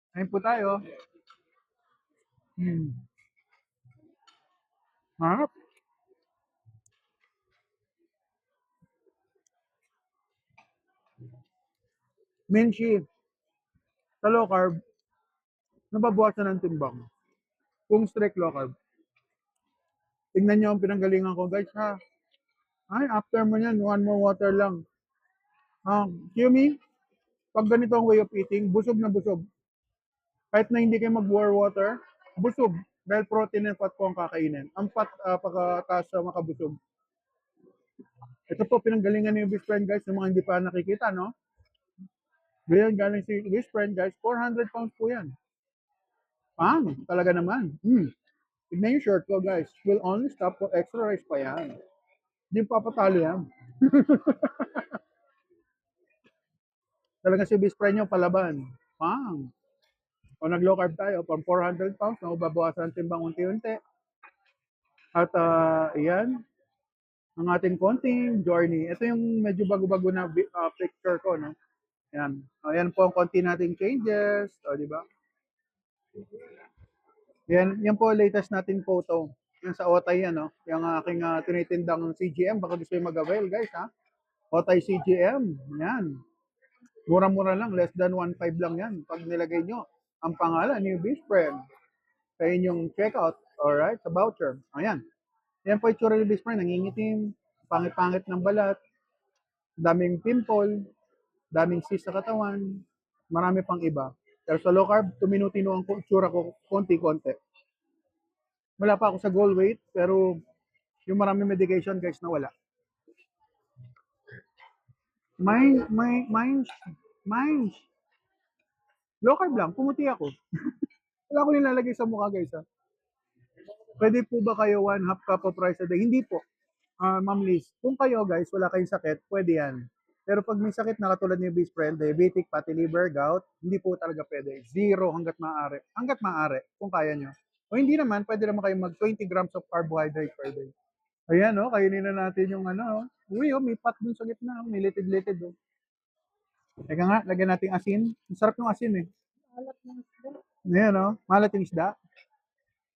C: Kain po tayo. Harap. Minshi, sa low carb, nababawasan ng timbang. Kung strict low carb. Tingnan niyo ang pinanggalingan ko, guys, ha. Ay, after mo yan, one more water lang. Yumi, pag ganito ang way of eating, busog na busog. Kahit na hindi kayo mag-war water, busog. Dahil protein and fat po ang kakainin. Ang fat, pagkataas sa makabusog. Ito po, pinanggalingan ni best friend, guys, yung mga hindi pa nakikita, no? Ganyan, galing si best friend, guys, 400 pounds po yan. Talaga naman. Tignan yung short ko, guys. Will only stop for extra rice pa yan. Hindi papatalo yan. Talaga si best friend nyo, palaban. O nag-low carb tayo, from 400 pounds, babawasan ang timbang unti-unti. At iyan, ang ating konting journey. Ito yung medyo bago-bago na picture ko, no? Yan. Ayan po ang konti nating changes. O, di ba? Yan po latest nating photo. Yan sa Otay yan, no? Yung aking tinitindang CGM. Baka gusto yung mag-avail, guys, ha? Otay CGM. Yan. Mura-mura lang. Less than 1.5 lang yan. Pag nilagay nyo ang pangalan ni best friend sa inyong checkout. Alright? Sa voucher. Ayan. Yan po itsura ni best friend. Nangingitim. Pangit-pangit ng balat. Daming pimple. Daming cyst sa katawan. Marami pang iba. Pero sa low carb, tuminutino ang itsura ko konti-konti. Wala pa ako sa goal weight, pero yung maraming medication, guys, na wala. Mine. Low carb lang, pumuti ako. Wala ko nilalagay sa mukha, guys, ha. Pwede po ba kayo 1/2 cup of rice a day? Hindi po. Ma'am Liz, kung kayo, guys, wala kayong sakit, pwede yan. Pero pag may sakit na katulad ni best friend, diabetic, fatty liver, gout, hindi po talaga pwede. 0 hanggat maaari. Hanggat maaari, kung kaya nyo. O hindi naman, pwede naman kayo mag 20 grams of carbohydrate per day. Ayan, no? Kainin na natin yung ano. Uy, may pat dun sa gitna. May litid-litid. Oh. Teka nga, lagyan natin asin. Masarap yung asin, eh. Ayan, no? Malat yung isda.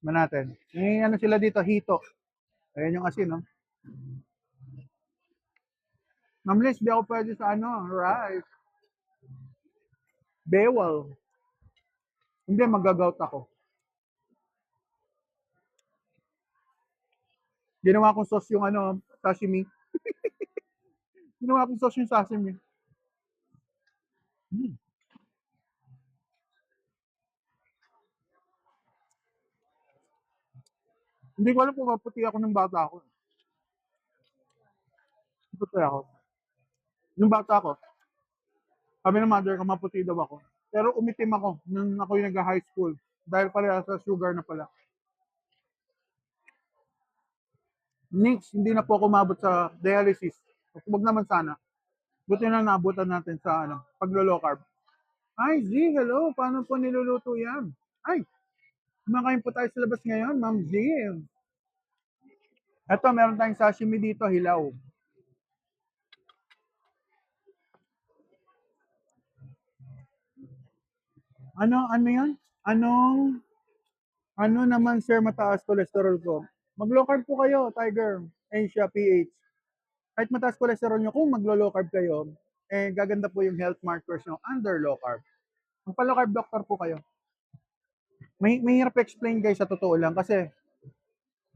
C: Natin. Ano sila dito? Hito. Ayan yung asin, no? Ma'am Liz, di ako pwede sa rice. Bewal. Hindi, magagout ako. Ginawa kong sauce yung sashimi. Ginawa kong sauce yung sashimi. Hindi ko alam kung maputi ako ng bata ako. Maputi ako. Nung bata ako, sabi ng mother ko, maputi daw ako. Pero umitim ako nung ako yung nag-high school. Dahil pala sa sugar na pala. Next, hindi na po ako umabot sa dialysis. Huwag naman sana. Buti na naabutan natin sa paglo-low carb. Ay, Z, hello. Paano po niluluto yan? Ay, kumakain po tayo sa labas ngayon, Ma'am Z. Ito, meron tayong sashimi dito, hilaw. Ano yan? Ano naman, sir, mataas cholesterol ko? Mag-low carb po kayo, Tiger, Asia, PH. Kahit mataas cholesterol nyo, kung maglo-low carb kayo, gaganda po yung health markers nyo under low carb. Magpa-low carb doctor po kayo. May hirap explain, guys, sa totoo lang, kasi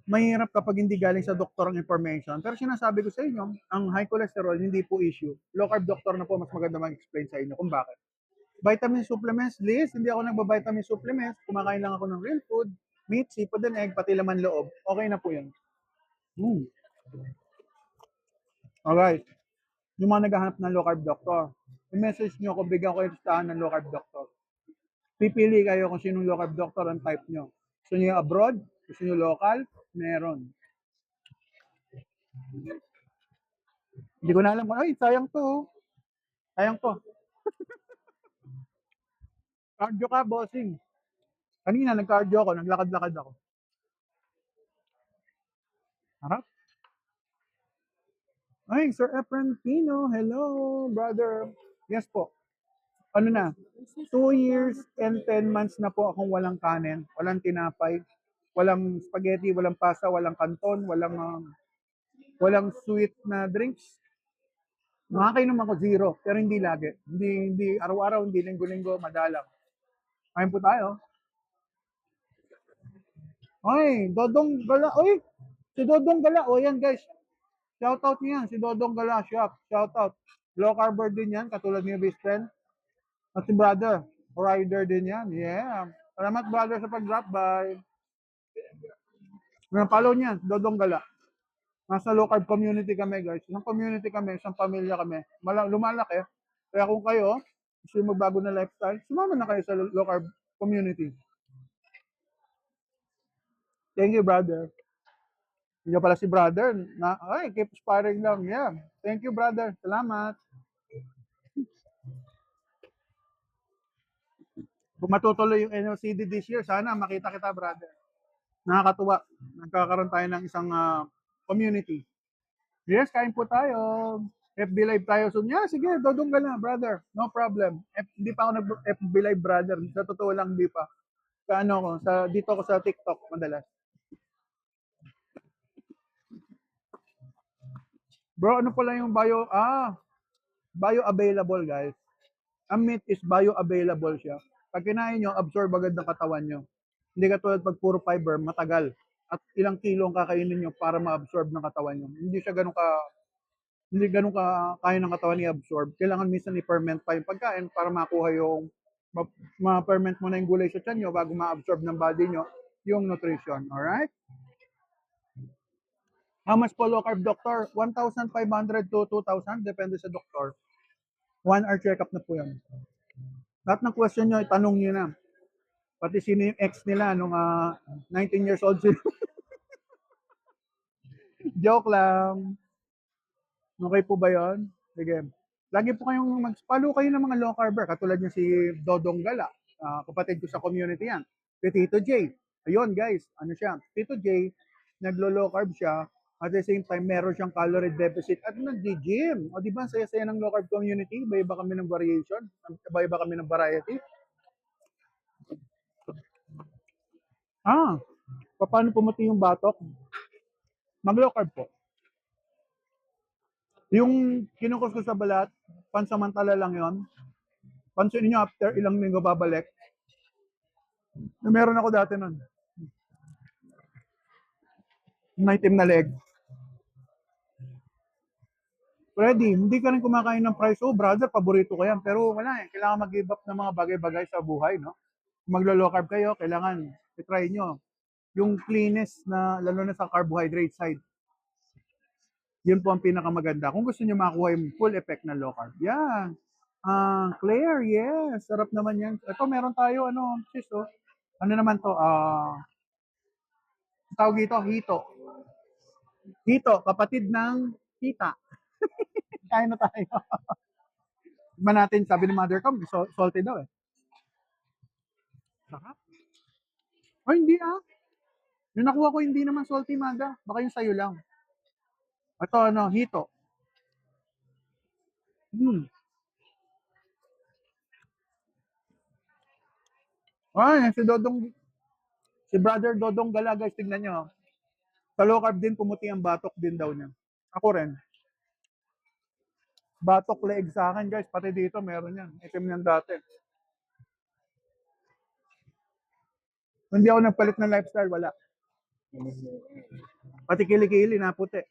C: mahirap kapag hindi galing sa doktor ang information. Pero sinasabi ko sa inyo, ang high cholesterol hindi po issue. Low carb doctor na po mas maganda mag-explain sa inyo kung bakit. Vitamin supplements, Liz, hindi ako nagba-vitamin supplements. Kumakain lang ako ng real food, meat, seafood and egg, pati laman loob. Okay na po yun. Alright. Yung mga naghahanap ng low carb doctor, i-message nyo kung bigyan ko yung listahan ng low carb doctor. Pipili kayo kung sinong low carb doctor ang type nyo. Gusto nyo abroad? Gusto nyo local? Meron. Hindi ko na alam. Ay, sayang to. Sayang to. Cardio ka, bossing. Kanina, nag-cardio ako. Naglakad-lakad ako. Harap. Ay, Sir Efren Pino. Hello, brother. Yes po. Ano na? 2 years and 10 months na po akong walang kanin, walang tinapay, walang spaghetti, walang pasta, walang kanton, walang sweet na drinks. Makakainom ako 0, pero hindi lagi. Hindi araw-araw, hindi linggo-linggo, madalang. Kain po tayo. Ay, Dodong Gala. Uy, Si Dodong Gala, o yan guys. Shoutout niya yan, si Dodong Gala Shop. Shoutout. Low carber din yan, katulad ni best friend. At si brother, rider din yan. Yeah. Salamat brother sa pag-drop by. Follow niya, Dodong Gala. Nasa low carb community kami guys. Isang community kami, isang pamilya kami. Lumalaki. Kaya kung kayo, gusto yung magbago na lifestyle, sumama na kayo sa low carb community. Thank you brother. Hindi pala si brother. Keep sparring lang. Yeah. Thank you brother. Salamat. Kung matutuloy yung NLCD this year, sana makita kita, brother. Nakakatuwa. Nagkakaroon tayo ng isang community. Yes, kain po tayo. FB Live tayo soon. Yeah, sige, Dodong ka na, brother. No problem. Hindi pa ako nag-FB Live, brother. Sa totoo lang, hindi pa. Dito ako sa TikTok, madalas. Bro, ano pala yung bio-available, guys. Ang meat is bio-available siya. Pag kinain nyo, absorb agad ng katawan nyo. Hindi katulad pag puro fiber, matagal. At ilang kilo ang kakainin nyo para ma-absorb ng katawan nyo. Hindi ganun ka kaya ng katawan i-absorb. Kailangan minsan i-ferment pa yung pagkain para makuha yung ma-ferment mo na yung gulay sa tiyan nyo bago ma-absorb ng body nyo yung nutrition. Alright? How much po low carb, doctor? 1,500 to 2,000. Depende sa doktor. 1 hour check-up na po yan. Lahat ng question nyo, itanong nyo na. Pati sino yung ex nila nung 19 years old sila. Joke lang. Okay po ba yun? Sige. Lagi po kayong mag-follow kayo ng mga low carber. Katulad niya si Dodong Gala. Kapatid ko sa community yan. Si Tito J. Ayun guys, ano siya? Tito J, naglo-low carb siya. At the same time, meron siyang calorie deficit at nag-gym. O di ba, saya-saya ng low carb community. Iba-iba kami ng variation. Iba-iba kami ng variety. Paano pumuti yung batok? Mag-low carb po. Yung kinukus ko sa balat, pansamantala lang yon. Pansinin nyo, after ilang linggo babalik. Meron ako dati nun. May itim na leg. Ready, hindi ka rin kumakain ng fries. Oh, brother, paborito ko yan. Pero wala eh. Kailangan mag-give up ng mga bagay-bagay sa buhay, no? Kung maglo-low carb kayo, kailangan i-try nyo. Yung cleanest na, lalo na sa carbohydrate side. Yun po ang pinakamaganda. Kung gusto nyo makuha yung full effect ng low carb. Yan. Claire, yes. Sarap naman yan. Ito, meron tayo, sis, oh. Ano naman to? Tawag ito, hito. Hito, kapatid ng hita. Kain na tayo. Iba natin, sabi ni mother ko, salty daw eh. Sarap. Oh, hindi Yung nakuha ko, hindi naman salty, Manda. Baka yung sayo lang. Ito, hito. Si brother Dodong Gala, guys, tingnan nyo. Sa low carb din, pumuti ang batok din daw niya. Ako rin. Batok leg sa akin, guys. Pati dito, meron yan. Itim yan dati. Hindi ako nagpalit ng lifestyle, wala. Pati kilikili na puti.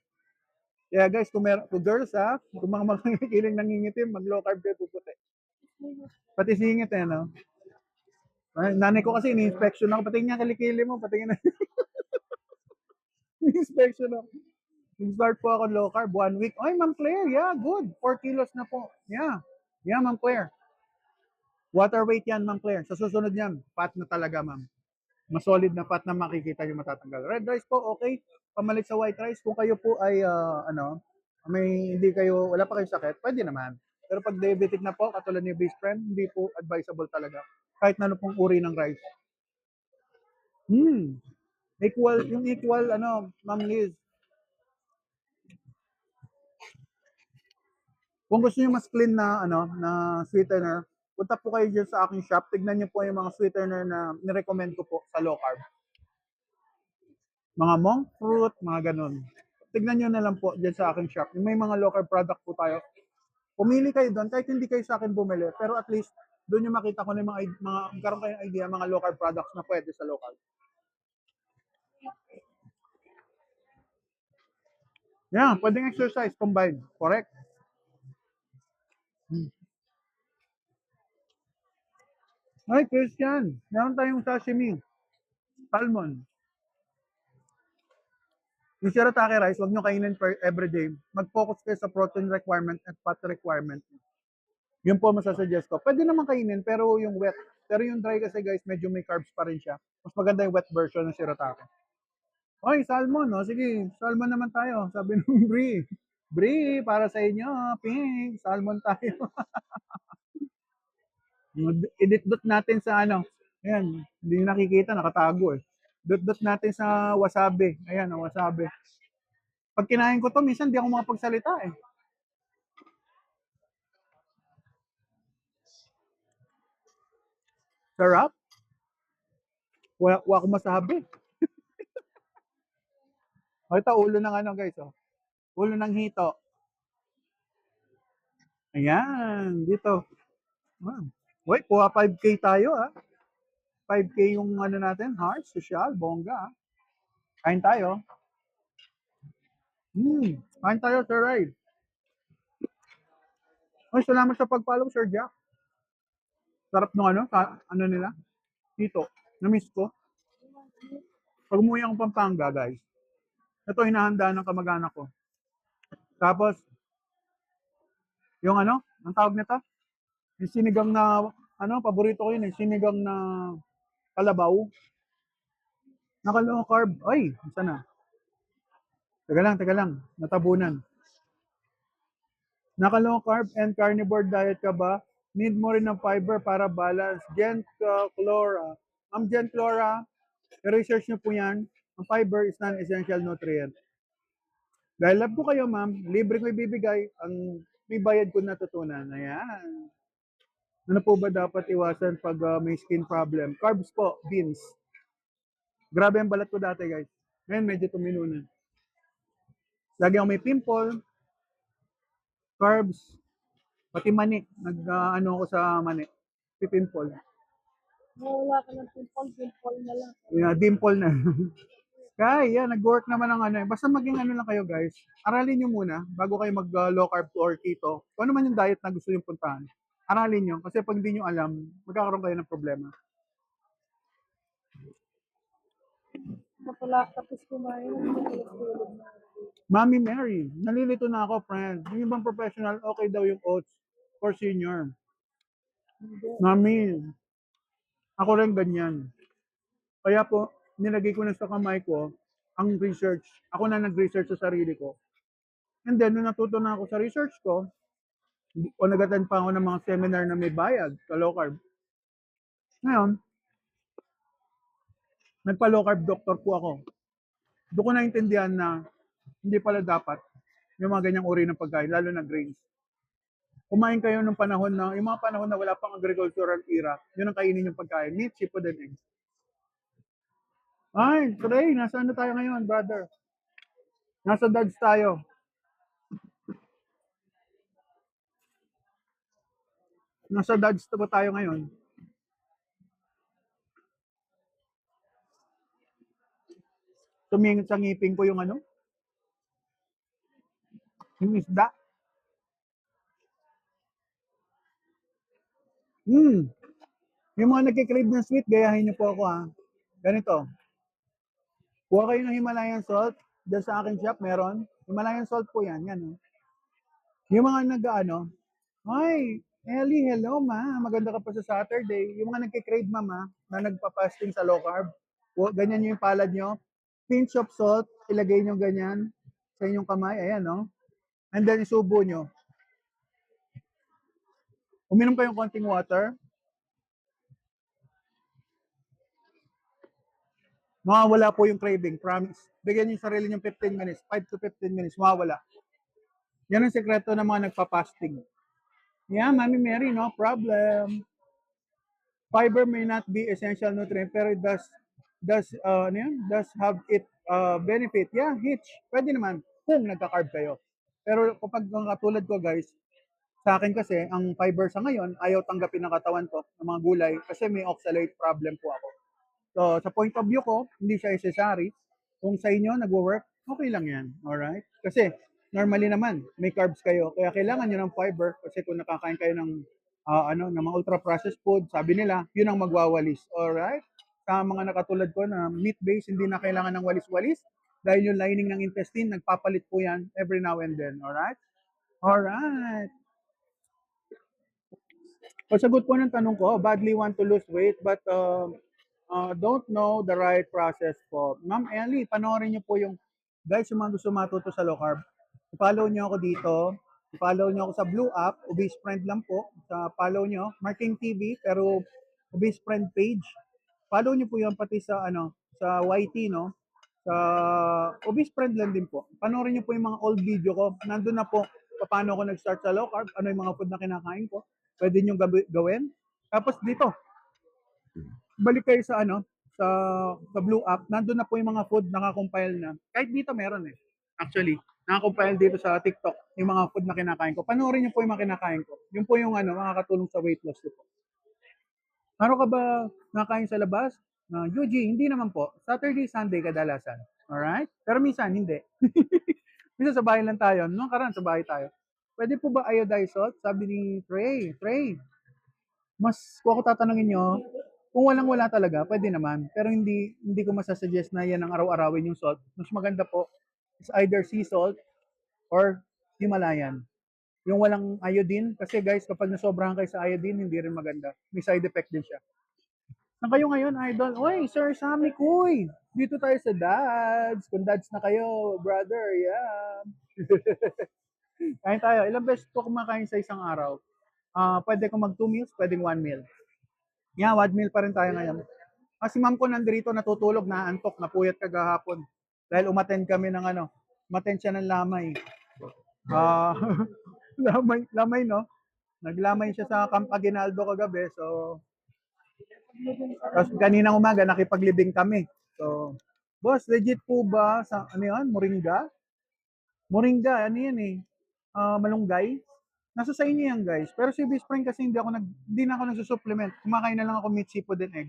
C: Kaya guys, kung girls kung mga kiling nangingitim, mag-low carb kayo puputi. Pati singit no? Nanay ko kasi ini-inspection ako. Pati niya kilikili mo, pati niya inspection ako. Start po ako low carb, 1 week. Ay, Ma'am Claire, yeah, good. 4 kilos na po. Yeah, Ma'am Claire. Water weight yan, Ma'am Claire. Sa susunod yan, fat na talaga, ma'am. Mas solid na fat na makikita yung matatanggal. Red rice po, okay. Pamalit sa white rice. Kung kayo po ay, wala pa kayong sakit, pwede naman. Pero pag diabetic na po, katulad ni best friend, hindi po advisable talaga. Kahit na ano pong uri ng rice. Equal, Ma'am Liz. Kung gusto niyo mas clean na, na sweetener, punta po kayo dyan sa aking shop. Tignan niyo po yung mga sweetener na nirecommend ko po sa low carb. Mga monk fruit, mga ganun. Tignan niyo na lang po dyan sa aking shop. May mga low carb product po tayo. Pumili kayo doon, kahit hindi kayo sa akin bumili. Pero at least, doon yung makita ko na yung magkaroon kayong idea, mga low carb products na pwede sa low carb. Yeah, pwedeng exercise combined. Correct. Ay, Christian, meron tayong sashimi. Salmon. Yung shirataki rice, huwag nyo kainin per everyday. Mag-focus kayo sa protein requirement at fat requirement. Yun po masasuggest ko. Pwede naman kainin, pero yung wet. Pero yung dry kasi guys, medyo may carbs pa rin siya. Mas maganda yung wet version ng shirataki. Oy, salmon, no? Sige, salmon naman tayo. Sabi nung Brie. Brie, para sa inyo, pink. Salmon tayo. Idit-dot natin sa ano. Ayan, hindi nyo nakikita, nakatago eh. Dot-dot natin sa wasabi. Ayan, ang wasabi. Pag kinain ko to, minsan di ako makapagsalita eh. Sarap. Wala akong masabi. O, ito, ulo ng ano guys, oh. Ulo ng hito. Ayan, dito. Ah. Wait, kuha 5K tayo ah. 5K yung ano natin, heart, social, bongga ah. Kain tayo. Kain tayo, Sir Ray. Ay, salamat sa pag-follow, Sir Jack. Sarap nung ano, ano nila. Dito, na-miss ko. Pag umuwi akong Pampanga, guys, ito hinahanda ng kamag-anak ko. Tapos, yung ano, ang tawag nito? Yung sinigang na, ano, paborito ko yun eh, sinigang na kalabaw. Nakalow carb. Ay, isa na. Teka lang, natabunan. Naka-low carb and carnivore diet ka ba? Need mo rin ng fiber para balance. Jen Clora. Jen Clora, research nyo po yan. Ang fiber is non-essential nutrient. Dahil love ko kayo, ma'am, libre ko ibibigay. Ang may bayad ko natutunan. Ayan. Ano po ba dapat iwasan pag may skin problem? Carbs po, beans. Grabe ang balat ko dati, guys. Ngayon, medyo tumino na. Lagi ako may pimple, carbs, pati mani. Ano ako sa mani. Pipimple.
E: Wala ka ng pimple na lang.
C: Yeah, dimple na. Kaya, nag-work naman ang ano. Basta maging ano lang kayo, guys. Aralin nyo muna bago kayo mag-low carb or keto. Kung ano man yung diet na gusto nyo puntahan. Aralin nyo. Kasi pag hindi nyo alam, magkakaroon kayo ng problema.
E: Kapala, tapos kumain, tulog na.
C: Mami Mary, nalilito na ako, friend. Yung ibang professional, okay daw yung oats for senior. Mami, ako rin ganyan. Kaya po, nilagay ko na sa kamay ko ang research. Ako na nag-research sa sarili ko. And then, nung natuto na ako sa research ko, o nag-attend pa ako ng mga seminar na may bayad sa low carb. Ngayon, nagpa-low carb doctor po ako. Doon ko naintindihan na hindi pala dapat yung mga ganyang uri ng pagkain, lalo na grains. Kumain kayo ng panahon na, yung mga panahon na wala pang agricultural era, yun ang kainin yung pagkain. Meat, seafood, and eggs. Ay, Trey, nasa ano tayo ngayon, brother? Nasa Dodge tayo. Nasa Dodge ba tayo ngayon? Tumingin sa ngipin ko yung ano? Yung isda. Yung mga nagkikrave ng sweet, gayahin niyo po ako ha. Ganito. Kuha kayo ng Himalayan salt. Diyan sa akin shop, meron. Himalayan salt po yan. Yan. Oh. Yung mga nag-ano, ay, Ellie, hello ma. Maganda ka pa sa Saturday. Yung mga nagkikrave mama na nagpa-fasting sa low carb. Ganyan yung palad nyo. Pinch of salt, ilagay nyo ganyan sa inyong kamay. Ayan, no? And then isubo nyo. Uminom kayong konting water. Mawawala po yung craving, promise. Bigyan niyo yung sarili niyo 15 minutes, 5 to 15 minutes, mawawala. Yan ang sekreto ng mga nagpa-fasting. Yeah, Mami Mary, no problem. Fiber may not be essential nutrient, pero it does have it benefit. Yeah, hitch. Pwede naman kung nagka-carb kayo. Pero kapag katulad ko, guys, sa akin kasi, ang fiber sa ngayon, ayaw tanggapin ng katawan ko ng mga gulay kasi may oxalate problem po ako. So, sa point of view ko, hindi siya necessary. Kung sa inyo, nagwo-work, okay lang yan. Alright? Kasi, normally naman, may carbs kayo. Kaya kailangan nyo ng fiber. Kasi kung nakakain kayo ng, ng mga ultra-processed food, sabi nila, yun ang magwawalis. Alright? Sa mga nakatulad ko na meat-based, hindi na kailangan ng walis-walis. Dahil yung lining ng intestine, nagpapalit po yan every now and then. Alright? Alright. Pasagot po ng tanong ko, badly want to lose weight but don't know the right process po. Ma'am Ellie, panoorin niyo po yung, guys, yung mga gusto matuto sa low carb, i-follow niyo ako dito, i-follow niyo ako sa Blue App, Obese Friend lang po, sa follow niyo, Marking TV, pero Obese Friend page. Follow niyo po yun pati sa, sa YT, no? Sa Obese Friend lang din po. Panoorin niyo po yung mga old video ko, nandun na po, paano ako nag-start sa low carb, ano yung mga food na kinakain ko, pwede nyo gawin. Tapos dito, balik kayo sa sa Blue App, nandun na po yung mga food naka-compile na. Kahit dito meron eh. Actually, naka-compile dito sa TikTok yung mga food na kinakain ko. Panoorin niyo po yung mga kinakain ko. Yun po yung makakatulong sa weight loss ko po. Ano ka ba nakain sa labas? Yuji, hindi naman po. Saturday, Sunday kadalasan. Alright? Pero minsan, hindi. Minsan sa bahay lang tayo. Noong karan sa bahay tayo. Pwede po ba iodized salt? Sabi ni Trey, mas kung ako tatanungin nyo, kung walang-wala talaga, pwede naman. Pero hindi ko masasuggest na yan ang araw-arawin yung salt. Mas maganda po is either sea salt or Himalayan. Yung walang iodine, kasi guys, kapag nasobrahan kayo sa iodine, hindi rin maganda. May side effect din siya. Saan kayo ngayon, idol? Oy, Sir Sammy Kuy! Dito tayo sa dads. Kung dads na kayo, brother, yeah. Kain tayo. Ilang beses po kumakain sa isang araw? Pwede kong mag 2 meals, pwedeng 1 meal. Yeah, 1 meal pa rin tayo ngayon. Si ma'am ko nandito, natutulog, naantok, napuyat kagahapon. Dahil umattend kami ng umattend siya ng lamay. Lamay, no? Naglamay siya sa Camp Aguinaldo kagabi, so tapos kaninang umaga nakipaglibing kami. So, boss, legit po ba sa Moringa? Moringa, yan eh. Malunggay. Nasa sa inyo yan, guys. Pero si Best Friend kasi hindi na ako nagsusupplement. Kumakain na lang ako meat, seafood, and egg.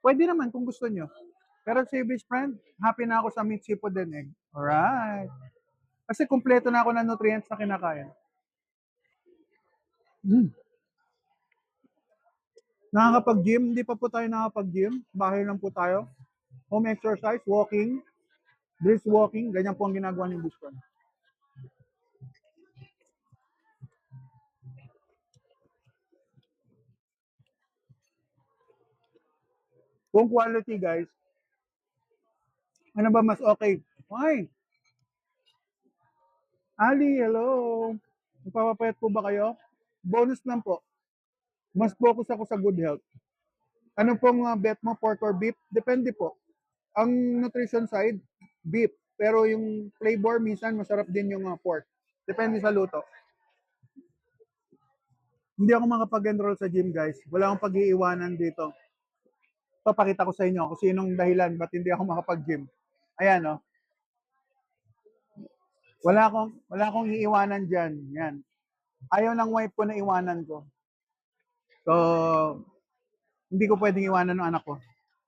C: Pwede naman kung gusto nyo. Pero si Best Friend, happy na ako sa meat, seafood, and egg. Alright. Kasi kumpleto na ako ng nutrients na kinakain. Nakakapag-gym? Hindi pa po tayo nakakapag-gym. Bahay lang po tayo. Home exercise, walking, brisk walking. Ganyan po ang ginagawa ng Best Friend. Kung quality, guys, ano ba mas okay? Hi! Ali, hello! Nagpapapayat po ba kayo? Bonus lang po. Mas focus ako sa good health. Ano pong bet mo, pork or beef? Depende po. Ang nutrition side, beef. Pero yung flavor, minsan masarap din yung pork. Depende sa luto. Hindi ako makapag-enroll sa gym, guys. Wala akong pag-iiwanan dito. Papakita ko sa inyo kung sinong dahilan ba't hindi ako makapag-gym. Ayan, no? Wala akong iiwanan dyan. Yan. Ayaw ng wife ko na iwanan ko. So, hindi ko pwedeng iwanan ng anak ko.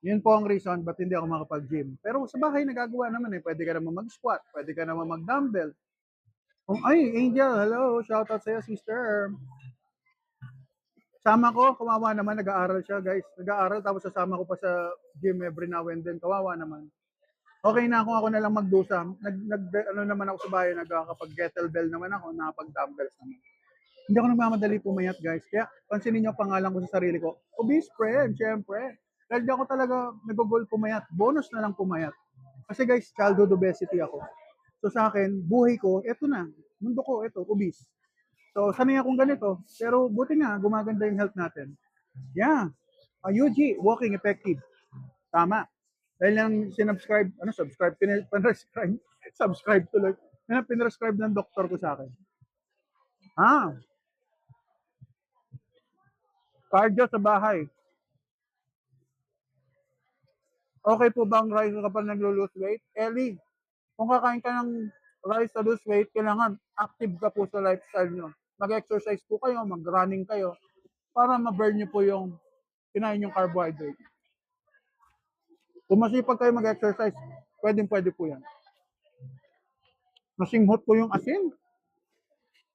C: Yun po ang reason ba't hindi ako makapag-gym. Pero sa bahay nagagawa naman eh. Pwede ka naman mag-squat. Pwede ka naman mag-dumbbell. Ay, Angel, hello. Shoutout sa'yo, sister. Sama ko, kawawa naman, nag-aaral siya, guys. Nag-aaral, tapos sasama ko pa sa gym every now and then. Kawawa naman. Okay na ako na lang magdusa. Naman ako sa bahay, nagkakapag-kettlebell naman ako, nakapag-dumbbells naman. Hindi ako nagmamadali pumayat, guys. Kaya, pansinin niyo pangalan ko sa sarili ko. Obese friend, syempre. Dahil di ako talaga nag-goal pumayat. Bonus na lang pumayat. Kasi guys, childhood obesity ako. So sa akin, buhay ko, eto na. Mundo ko, eto, obese. So, sanay akong ganito. Pero buti nga, gumaganda yung health natin. Yeah. UG, walking effective. Tama. Dahil lang sinubscribe, subscribe tuloy. Yan ang pinrescribe ng doktor ko sa akin. Cardio sa bahay. Okay po ba ang rice kapag naglo-lose weight? Ellie, kung kakain ka ng rice to lose weight, kailangan active ka po sa lifestyle nyo. Mag-exercise po kayo, mag-running kayo, para ma-burn nyo po yung kinain yung carbohydrate. Kung masipag kayo mag-exercise, pwede po yan. Nasinghot ko yung asin.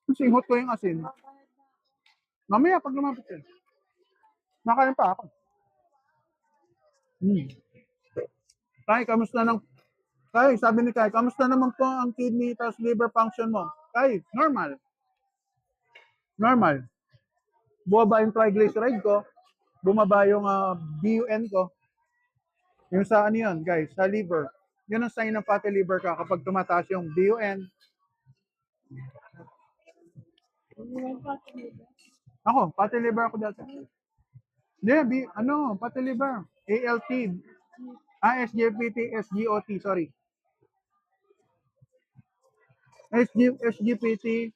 C: Nasinghot ko yung asin. Mamaya, pag lumapit yan. Nakain pa ako. Tay, kamusta ng... Tay, sabi ni Kai, kamusta naman po ang kidney tas liver function mo? Tay, normal. Normal. Bumaba yung triglyceride ko. Bumaba yung BUN ko. Yung sa ano yun, guys, sa liver. Yun ang sign ng fatty liver ka kapag tumataas yung BUN. Ako, fatty liver ako dati. Hindi, fatty liver. ALT. SGPT, SGOT, sorry. SGPT,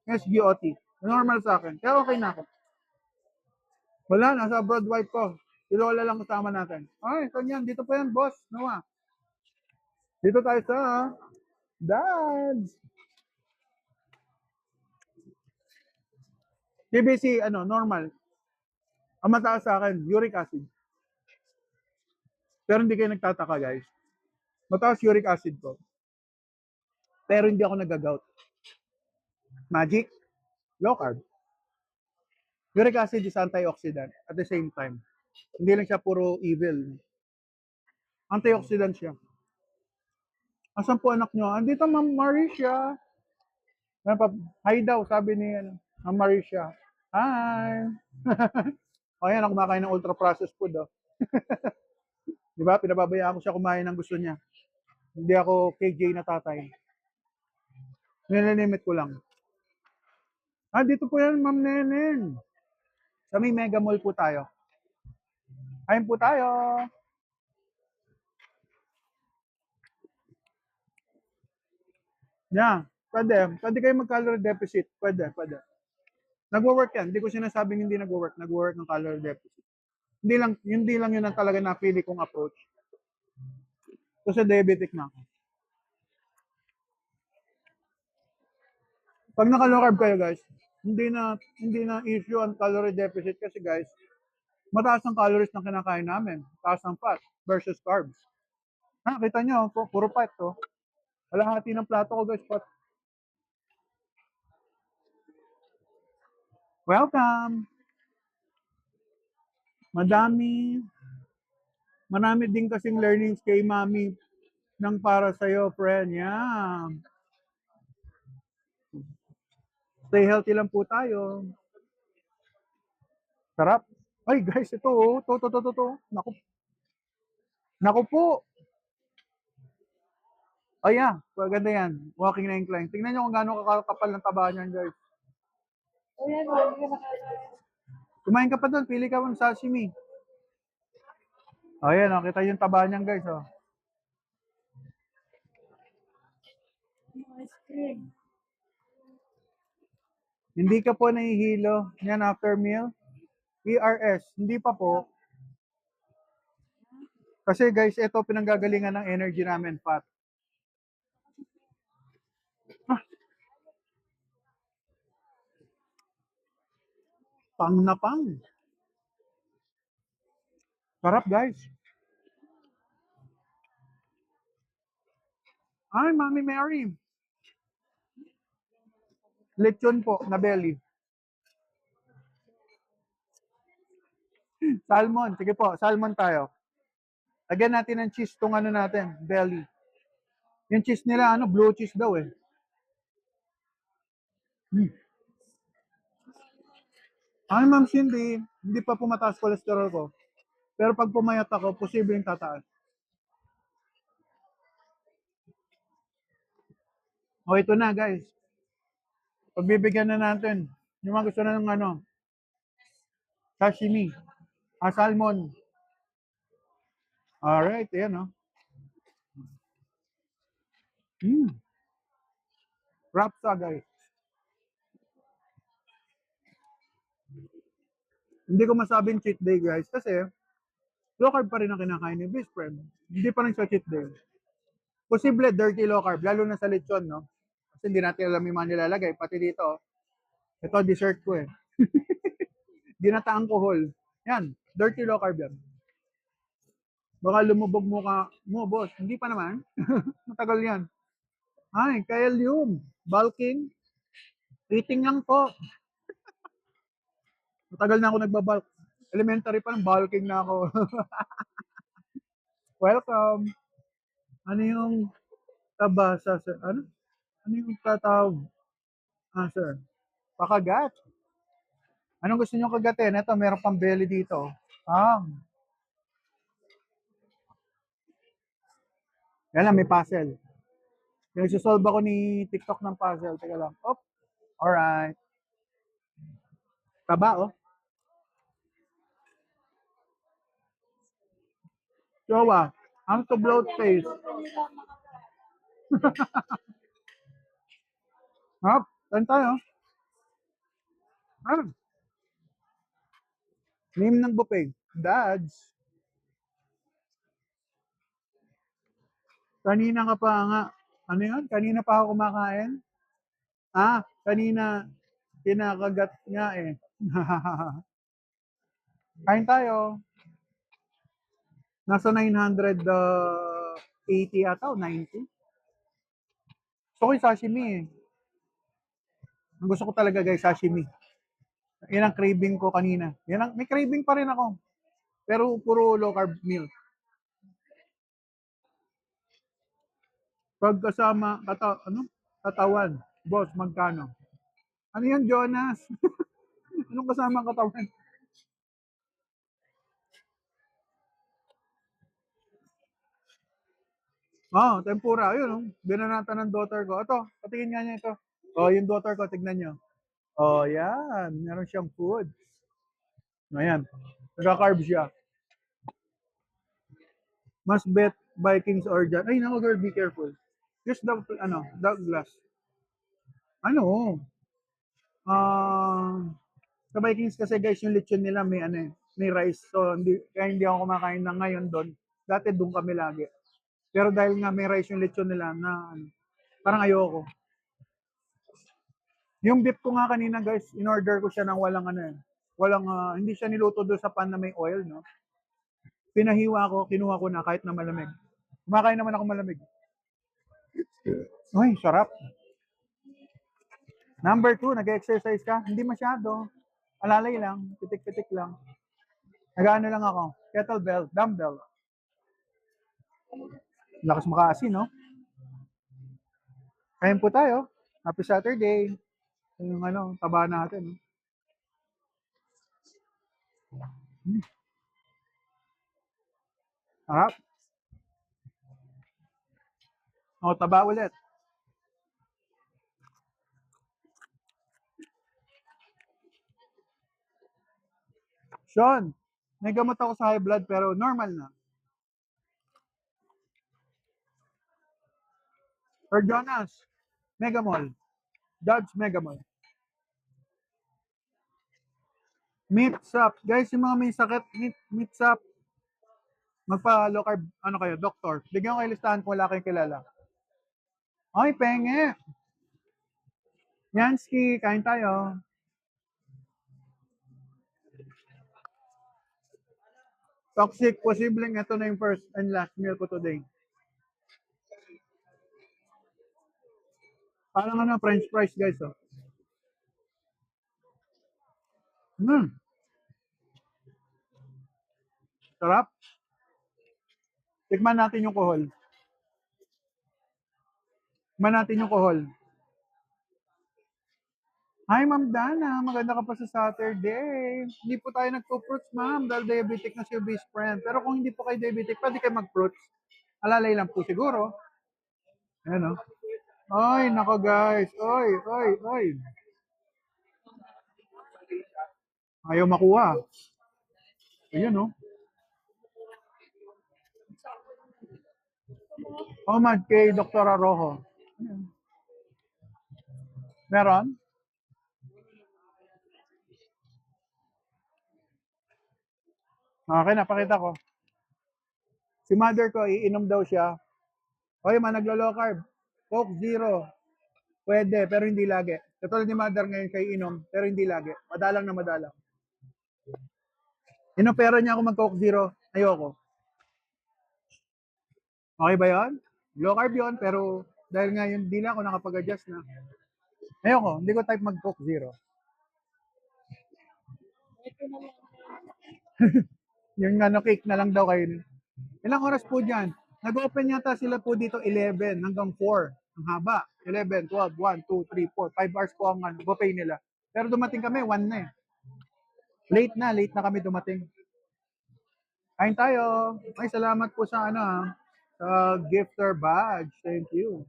C: SGOT. Normal sa akin. Kaya okay na ako. Wala, nasa abroad wife ko. Si Lola lang kasama natin. Ay, kanyan. Dito pa yan, boss. Noah. Dito tayo sa Dads. TBC, normal. Ang mataas sa akin, uric acid. Pero hindi kayo nagtataka, guys. Mataas uric acid ko. Pero hindi ako nag-gout. Magic, low carb. Uric acid is antioxidant at the same time. Hindi lang siya puro evil. Antioxidant siya. Asan po anak nyo? Andito, Ma'am Marisha. Hi daw, sabi ni Ma'am Marisha. Hi! O yan, ako kumakain ng ultra-processed food. Oh. Di ba? Pinababayaan ko siya kumain ng gusto niya. Hindi ako KJ na tatay. Nilimit ko lang. Dito po yan, Ma'am Neneng. Sa may Mega Mall po tayo. Kain po tayo. Yeah, pwede. Pwede kayo mag-calorie deficit. Pwede. Nagwo-work yan. Hindi ko sinasabing hindi nagwo-work. Nagwo-work ng calorie deficit. Hindi lang yun ang talaga napili kong approach. Kasi diabetic na ako. Pag naka-low carb kayo, guys, hindi na issue ang calorie deficit kasi, guys, mataas ang calories na kinakain namin. Taas ang fat versus carbs. Kita nyo, puro fat to. Kalahati ng plato ko, guys, fat. Welcome! Marami din kasing learnings kay Mami ng para sa'yo, friend. Yeah. Stay healthy lang po tayo. Sarap. Ay, guys, ito. Naku po. Oh, yeah. Maganda yan. Walking na incline. Tingnan nyo kung gaano kakapal ng taba niyan, guys. Kumain ka pa doon. Pili ka ng sashimi. Oh, yan. Kita yung taba niyan, guys. Oh.
E: Ice cream.
C: Hindi ka po nahihilo yan after meal? ERS. Hindi pa po. Kasi, guys, ito pinanggagalingan ng energy namin, fat. Pang na pang. Sarap, guys. Ay, Mami Mary. Lechon po, na belly. Salmon. Sige po, salmon tayo. Lagyan natin ng cheese tong natin, belly. Yung cheese nila, blue cheese daw eh. Ay, Ma'am Cindy, hindi pa pumataas cholesterol ko. Pero pag pumayat ako, posibleng tataas. O, ito na, guys. Pagbibigyan na natin. Yung mga gusto na ng sashimi. Salmon. Alright, ayan, Rapsa, guys. Hindi ko masabing cheat day, guys. Kasi, low carb pa rin ang kinakain ni best friend. Hindi pa rin siya cheat day. Posible, dirty low carb. Lalo na sa lechon, no? Kasi hindi natin alam yung mga nilalagay. Pati dito, ito, dessert ko eh. Ginata alcohol. Yan, dirty low carb yan. Baka lumubog mo boss. Hindi pa naman. Matagal yan. Ay, Kaelyum. Bulking. Eating lang po. Matagal na ako nagbabulk. Elementary pa ng bulking na ako. Welcome. Ano yung taba sa sir? Ano yung tatawag? Sir. Pakagat. Anong gusto niyo kagatin? Ito, meron pang belly dito. Yan lang, may puzzle. Nagsusolve ako ni TikTok ng puzzle. Teka lang. Oh, alright. Taba, oh. Jowa, ang to bloat face. Hop, saan tayo? Ah, name ng buffet. Dads. Kanina ka pa nga. Ano yun? Kanina pa ako kumakain? Kanina kinakagat nga eh. Kain tayo. Nasa 980 ata o 90. Gusto ko yung sashimi eh. Ang gusto ko talaga guys, sashimi. Yan ang craving ko kanina. May craving pa rin ako. Pero puro low carb meal. Pag kasama, katawan. Boss, magkano? Ano yan, Jonas? Anong kasama ang katawan? Tempura. Ayun, binanata ng daughter ko. Ito, patingin nga niya ito. Yung daughter ko, tignan nyo. Yan. Meron siyang food. Ayan. Nagka-carb siya. Must bet Vikings or dyan. Ay, nako girl, be careful. Use the glass. Sa Vikings kasi guys, yung lechon nila may rice. So, kaya hindi ako kumakain na ngayon doon. Dati doon kami lagi. Pero dahil nga may rice yung lechon nila na parang ayoko. Yung beef ko nga kanina guys, in-order ko siya ng hindi siya niluto doon sa pan na may oil, no? Pinahiwa ko, kinuha ko na kahit na malamig. Kumakain naman ako malamig. Uy, sarap. Number 2, nag-exercise ka? Hindi masyado. Alalay lang, pitik-pitik lang. Nag-ano lang ako, kettlebell, dumbbell. Lakas makaasin, no? Kain po tayo. Happy Saturday. Yung taba natin. Sarap. Taba ulit. Sean, may gamot ako sa high blood pero normal na. Or Jonas, Megamol. Dodge Megamol. Meat sap. Guys, yung mga may sakit, meat sap. Magpa-low carb, kayo, doktor. Bigyan ko kayo listahan kung wala kayong kilala. Ay, penge. Yansky, kain tayo. Toxic, posibleng ito na yung first and last meal ko today. Parang French fries guys, oh. Sarap. Tikman natin yung kohol. Hi, Ma'am Dana. Maganda ka pa sa Saturday. Hindi po tayo nagpo-fruits, ma'am, dahil diabetic na si your best friend. Pero kung hindi po kayo diabetic, pwede kayo mag-fruits. Alalay lang po siguro. Ayan, oh. Ay, nako guys. Oy. Ayaw makuha. Ayan, oh. Homad kay Dr. Arojo. Meron? Okay, napakita ko. Si mother ko, iinom daw siya. Hoy, naglo-low carb. Coke Zero. Pwede, pero hindi lagi. Katulad ni mother ngayon kay inom, pero hindi lagi. Madalang na madalang. Inopera niya ako mag-Coke Zero. Ayoko. Okay ba yun? Low carb yun, pero Dahil nga yung dila ko nakapag-adjust na. Ayoko, hindi ko type mag-Coke Zero.
E: Ito na lang.
C: Yung ano, cake na lang daw kayo. Ilang oras po dyan? Nag-open yata sila po dito 11 hanggang 4. Ang haba. 11, 12, 1, 2, 3, 4. 5 hours po ang buffet nila. Pero dumating kami, 1 na eh. Late na kami dumating. Kain tayo. Ay, salamat po sa ano sa gifter badge. Thank you.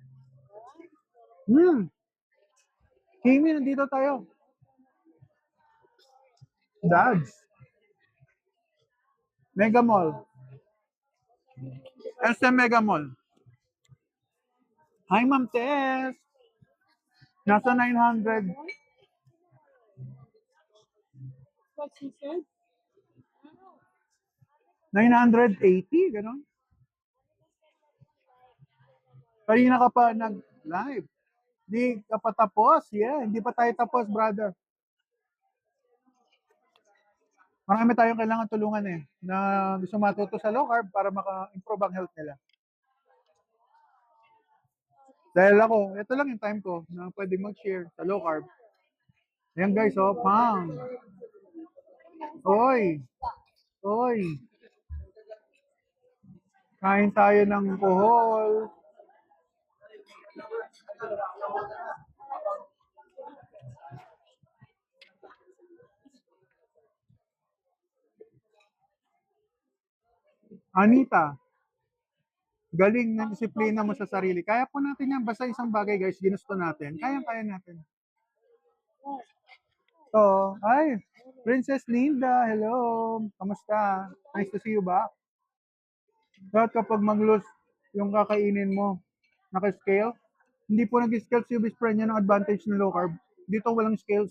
C: Kimi, nandito tayo. Dads. Mega Mall. SM Mega Mall. Hi, Ma'am Tess. Nasa 900.
E: What she said?
C: 980, gano'n. Kanina ka pa nag-live. Hindi ka pa tapos. Yeah, hindi pa tayo tapos, brother. Marami tayong kailangan tulungan eh, na gusto matuto sa low carb para maka-improve ang health nila. Dahil ako, ito lang yung time ko na pwede mag-share sa low carb. Ayan guys, oh, pang. Oy. Oy. Kain tayo ng kohol. Anita, galing ng disiplina mo sa sarili. Kaya po natin yan. Basta isang bagay guys, ginusto natin. Kaya natin. So, hi, Princess Linda. Hello. Kamusta? Nice to see you back. Dapat kapag mag-lose yung kakainin mo, naka-scale, hindi po nag-scale si best friend niya ng advantage ng low carb. Dito walang scale.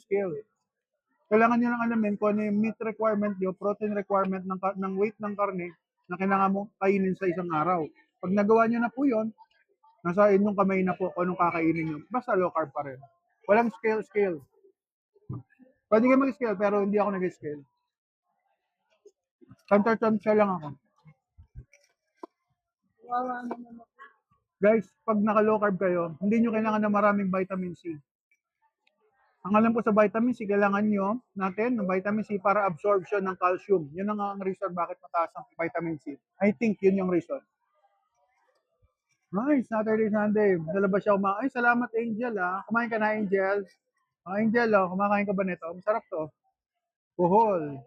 C: Kailangan nyo lang alamin kung ano yung meat requirement nyo, protein requirement ng weight ng karne na kailangan mo kainin sa isang araw. Pag nagawa nyo na po yun, nasa inyong kamay na po kung anong kakainin nyo. Basta low carb pa rin. Walang scale. Pwede kayo mag-scale pero hindi ako nag-scale. Tantar-tantar lang ako.
E: Wawa naman ako.
C: Guys, pag naka-low carb kayo, hindi nyo kailangan ng maraming vitamin C. Ang alam ko sa vitamin C, kailangan nyo natin ng vitamin C para absorption ng calcium. Yun ang reason bakit mataas ang vitamin C. I think yun yung reason. Nice, Saturday, Sunday. Dalabas siya kumain. Ay, salamat Angel Kumain ka na Angel. Angel, kumakain ka ba nito? Masarap to. Kuhol.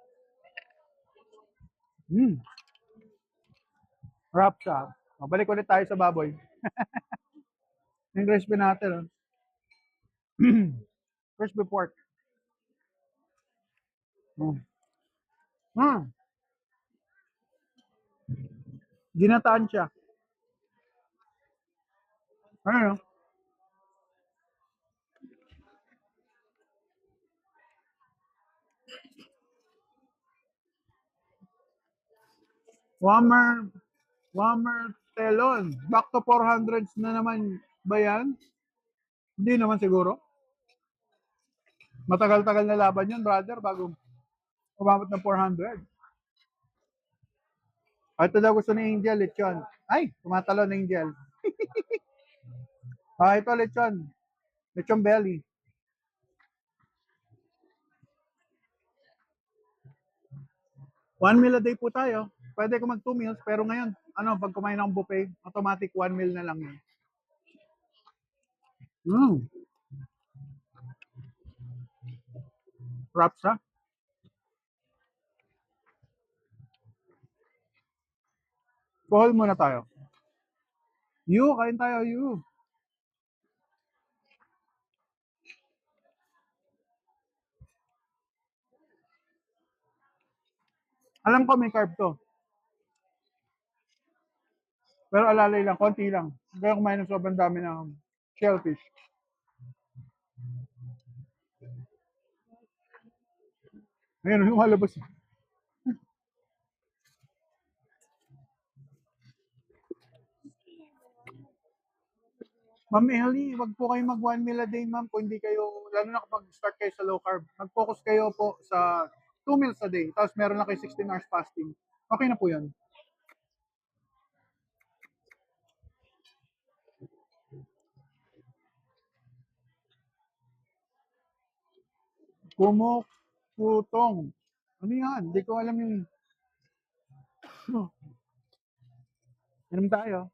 C: Wrap siya. Balik ulit tayo sa baboy. Yung crispy natin. Crispy pork. Ginataan siya. Ano? Whammer Telon. Back to 400s na naman ba yan? Hindi naman siguro. Matagal-tagal na laban yun, brother, bago umabot ng 400. Ito daw gusto ni Angel, lechon. Ay, tumatalo ni Angel. Ito lechon. Lechon belly. 1 meal a day po tayo. Pwede ko mag 2 meals, pero ngayon, pag kumain ng buffet, automatic 1 meal na lang yun. Wraps ha? Kohol muna tayo. Kain tayo, Alam ko may carb to. Pero alalay lang, konti lang. Hindi ako kumain ng sobrang dami ng shellfish. Ayun, lumalabas. Ma'am Ellie, wag po kayo mag 1 meal a day, ma'am. Kung hindi kayo, lalo na kapag start kayo sa low carb, mag-focus kayo po sa 2 meals a day. Tapos meron na kayo 16 hours fasting. Okay na po yun. Kumukutong. Ano yan? Hindi ko alam yung... Inom tayo.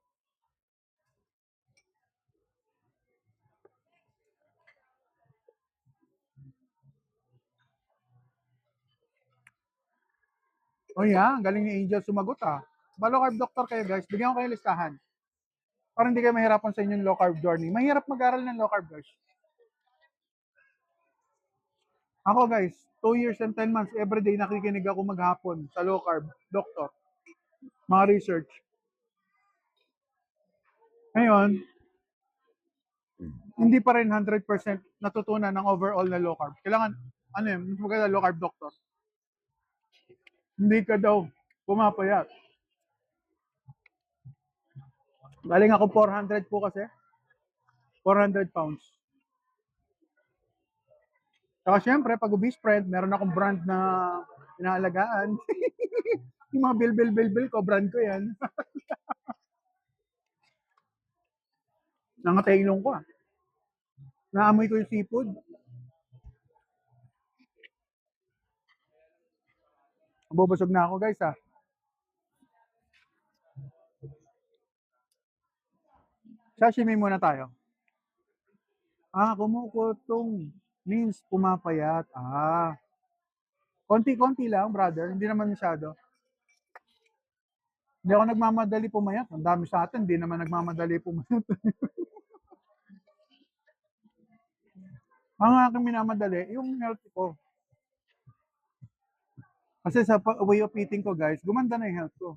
C: Oh yeah, galing ni Angel sumagot ah. Low carb doctor kayo guys, bigyan ko kayo listahan. Para hindi kayo mahirapan sa inyong low carb journey. Mahirap mag-aral ng low carb guys. Ako guys, 2 years and 10 months, everyday nakikinig ako maghapon sa low carb doctor. Mga research. Ngayon, hindi pa rin 100% natutunan ng overall na low carb. Kailangan, ano yun, mas maganda low carb doctor. Hindi ka daw pumapayat. Galing ako 400 po kasi. 400 pounds. Saka syempre, pag obese friend, meron akong brand na inaalagaan. Yung mga bil ko, brand ko yan. Nangatay-ilong ko ah. Naamoy ko yung seafood. Bubusog na ako guys ah. Sashimi muna tayo. Kumukutong means pumapayat. Konti-konti lang, brother. Hindi naman masyado. Hindi ako nagmamadali pumayat. Ang dami sa atin, hindi naman nagmamadali pumayat. Ang aking minamadali, yung health ko. Kasi sa way of eating ko, guys, gumanda na yung health ko.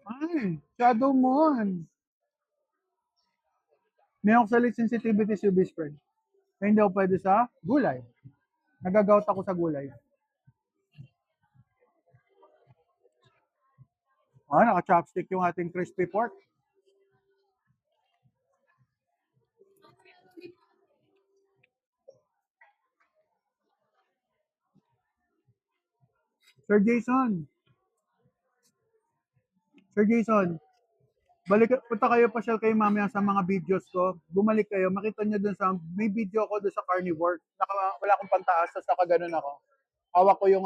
C: Ay, shadow moon. May oxalate sensitivity si obese friend. Kaya hindi ako pwede sa gulay. Nagagout ako sa gulay. Naka-chopstick yung ating crispy pork. Sir Jason, punta kayo, pasyal kayo mamaya sa mga videos ko. Bumalik kayo, makita nyo dun sa, may video ko dun sa carnivore. Wala akong pantaas, saka ganun ako. Hawak ko yung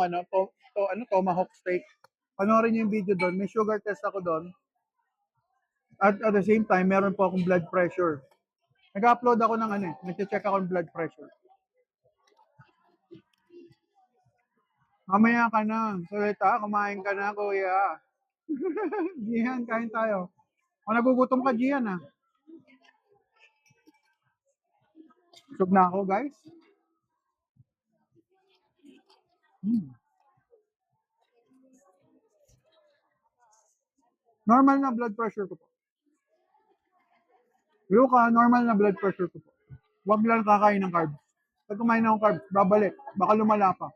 C: tomahawk steak. Panoorin nyo yung video doon, may sugar test ako doon. At the same time, meron po akong blood pressure. Nag-upload ako ng nag-check ako ng blood pressure. Mamaya ka na. Salita, kumain ka na, kuya. Gian, kain tayo. Nagugutom ka, Gian ah. Busog na ako, guys. Normal na blood pressure ko po. Luka, normal na blood pressure ko po. Huwag lang kakain ng carbs. Pag kumain ng carbs, babalik. Baka lumala pa.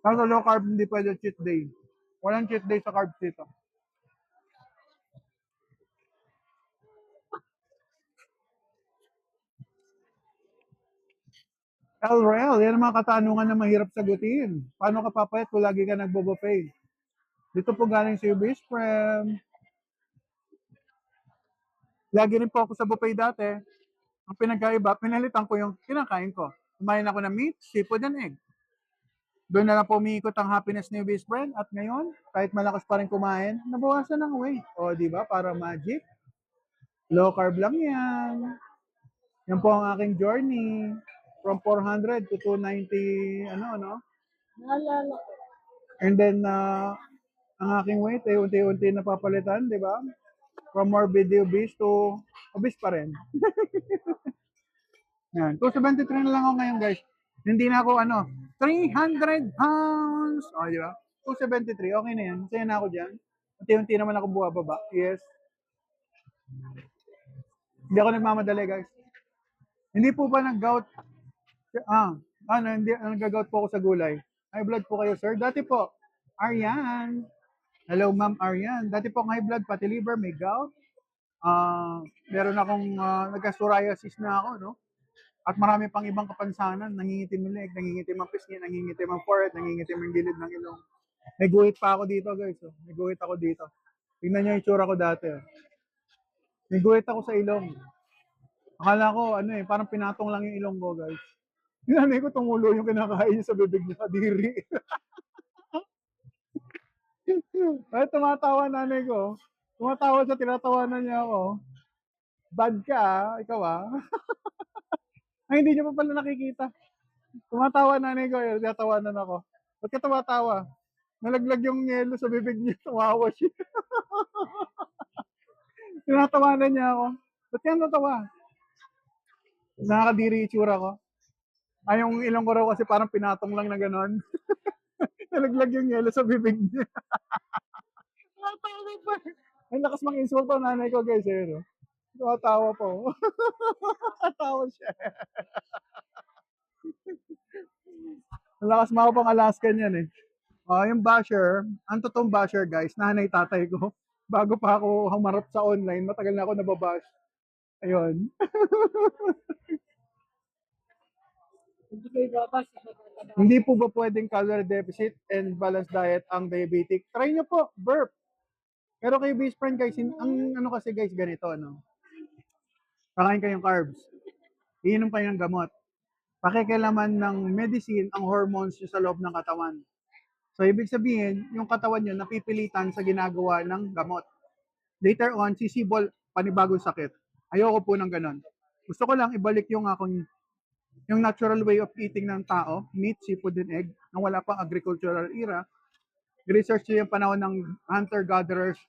C: Sa low carb, hindi pwede cheat day. Walang cheat day sa carbs dito. LRL, yan ang mga katanungan na mahirap sagutin. Paano ka papayat kung lagi ka nagbo-buffet? Dito po galing si Obese Friend. Lagi rin po ako sa buffet dati. Ang pinagkaiba, pinalitan ko yung kinakain ko. Kumain ako ng meat, seafood, and egg. Doon na lang po umiikot ang happiness ni Obese Friend. At ngayon, kahit malakas pa rin kumain, nabawasan ng weight. O, di ba? Para magic. Low carb lang yan. Yan po ang aking journey. From 400 to 290,
E: Naalala ko.
C: And then, ang aking weight ay unti-unti napapalitan, di ba? From morbidly obese to obese pa rin. Yan. 273 na lang ako ngayon, guys. Hindi na ako, 300 pounds. O, di ba? 273, okay na yan. Masaya na ako dyan. Unti-unti naman ako buwababa. Yes. Hindi ako nagmamadali, guys. Hindi po ba nag-gout? Hindi, nag-gout po ako sa gulay. High blood po kayo, sir. Dati po, Arian. Hello, Ma'am Arian. Dati po high blood, pati liver, may gout. Meron akong nagka-psoriasis na ako, no? At marami pang ibang kapansanan. Nangingitim yung leg, nangingitim ang pisngi, nangingitim ang forehead, nangingitim ang gilid ng ilong. May guhit pa ako dito, guys. Oh. May guhit ako dito. Tingnan nyo yung itsura ko dati. Oh. May guhit ako sa ilong. Akala ko, ano eh, parang pinatong lang yung ilong ko, guys. Yung nanay ko, tumulo yung kinakain niya sa bibig niya, kadiri. Ay, tumatawa nanay ko. Tumatawa siya, tinatawanan niya ako. Bad ka, ikaw ah. Ay, hindi niya pa pala nakikita. Tumatawa nanay ko, yun, tinatawanan ako. Ba't ka tumatawa? Nalaglag yung yelo sa bibig niya, tumawa siya. Tinatawanan niya ako. Ba't ka natawa? Nakakadiri itsura ko. Ay, yung ilong ko raw kasi parang pinatong lang na gano'n. Nalaglag yung yelo sa bibig niya. Tumatawa pa. Ay, lakas mang insulto nanay ko, guys. Eh, no? Tumatawa po. Tatawa siya. Ang lakas mo pang Alaskan yan eh. Yung basher, ang totoong basher guys, nanay tatay ko. Bago pa ako humarap sa online, matagal na ako nababash. Ayun.
E: Hindi kayo babas.
C: Hindi po ba pwedeng calorie deficit and balanced diet ang diabetic? Try nyo po, burp. Pero kay best friend guys, ang ano kasi guys, ganito, ano? Kakain kayong carbs. Iinom kayo ng gamot. Pakikilaman ng medicine ang hormones nyo sa loob ng katawan. So, ibig sabihin, yung katawan nyo napipilitan sa ginagawa ng gamot. Later on, sisibol panibagong sakit. Ayoko po ng ganon. Gusto ko lang ibalik yung natural way of eating ng tao, meat, seafood, and egg, na wala pang agricultural era. Research nyo yung panahon ng hunter-gatherers,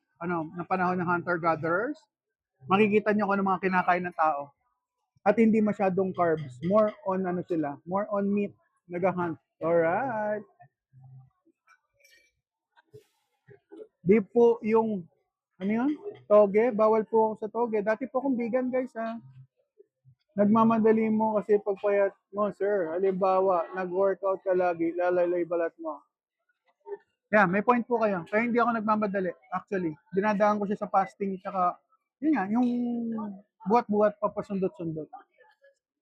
C: makikita nyo kung ano mga kinakain ng tao. At hindi masyadong carbs. More on more on meat, nag-hunt. Alright. Di po yung, toge, bawal po ako sa toge. Dati po akong vegan guys ha. Nagmamadali mo kasi pagpayat mo, sir. Halimbawa, nag-workout ka lagi, lalalay balat mo. Yeah, may point po kayo. Kaya hindi ako nagmamadali, actually. Dinadaan ko siya sa fasting, tsaka, yun nga, yung buhat-buhat papasundot-sundot.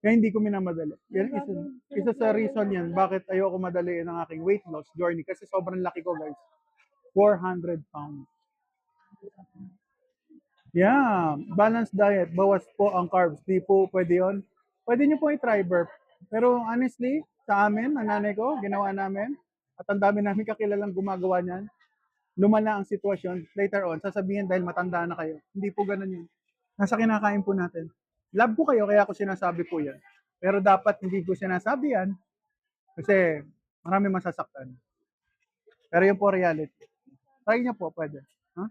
C: Kaya hindi ko minamadali. Yan, isa sa reason yan, bakit ayoko madaliin ang aking weight loss journey. Kasi sobrang laki ko guys. 400 pounds. Yeah, balanced diet. Bawas po ang carbs. Di po pwede yun. Pwede nyo po i-try burp. Pero honestly, sa amin, ang nanay ko, ginawa namin, at ang dami namin kakilalang gumagawa niyan, lumala ang sitwasyon. Later on, sasabihin dahil matanda na kayo. Hindi po ganun yun. Nasa kinakain po natin. Love ko kayo, kaya ako sinasabi po yan. Pero dapat hindi ko sinasabi yan kasi marami masasaktan. Pero yun po reality. Try niyo po, pwede. Huh?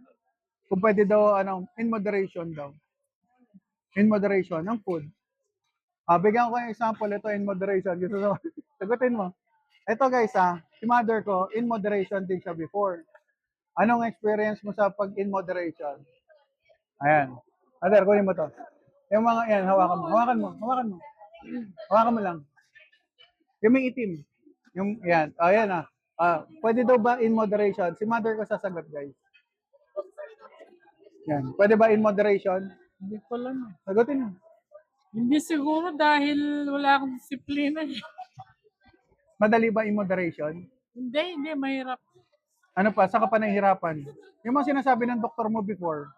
C: Kung pwede daw, in moderation daw. In moderation, ng food. Bigyan ko yung example, ito in moderation. Sagutin mo. Ito guys, si mother ko, in moderation din siya before. Anong experience mo sa pag in moderation? Ayan. Mother, kunin mo to. Yung mga, yan, hawakan mo. Hawakan mo lang. Yung may itim. Yung, yan. Ayan pwede daw ba in moderation? Si mother ko sasagot, guys. Yan. Pwede ba in moderation?
E: Hindi ko lang.
C: Sagutin mo.
E: Hindi siguro dahil wala akong disiplina.
C: Madali ba in moderation?
E: Hindi, mahirap.
C: Ano pa? Saan ka pa nahihirapan? Yung mga sinasabi ng doktor mo before.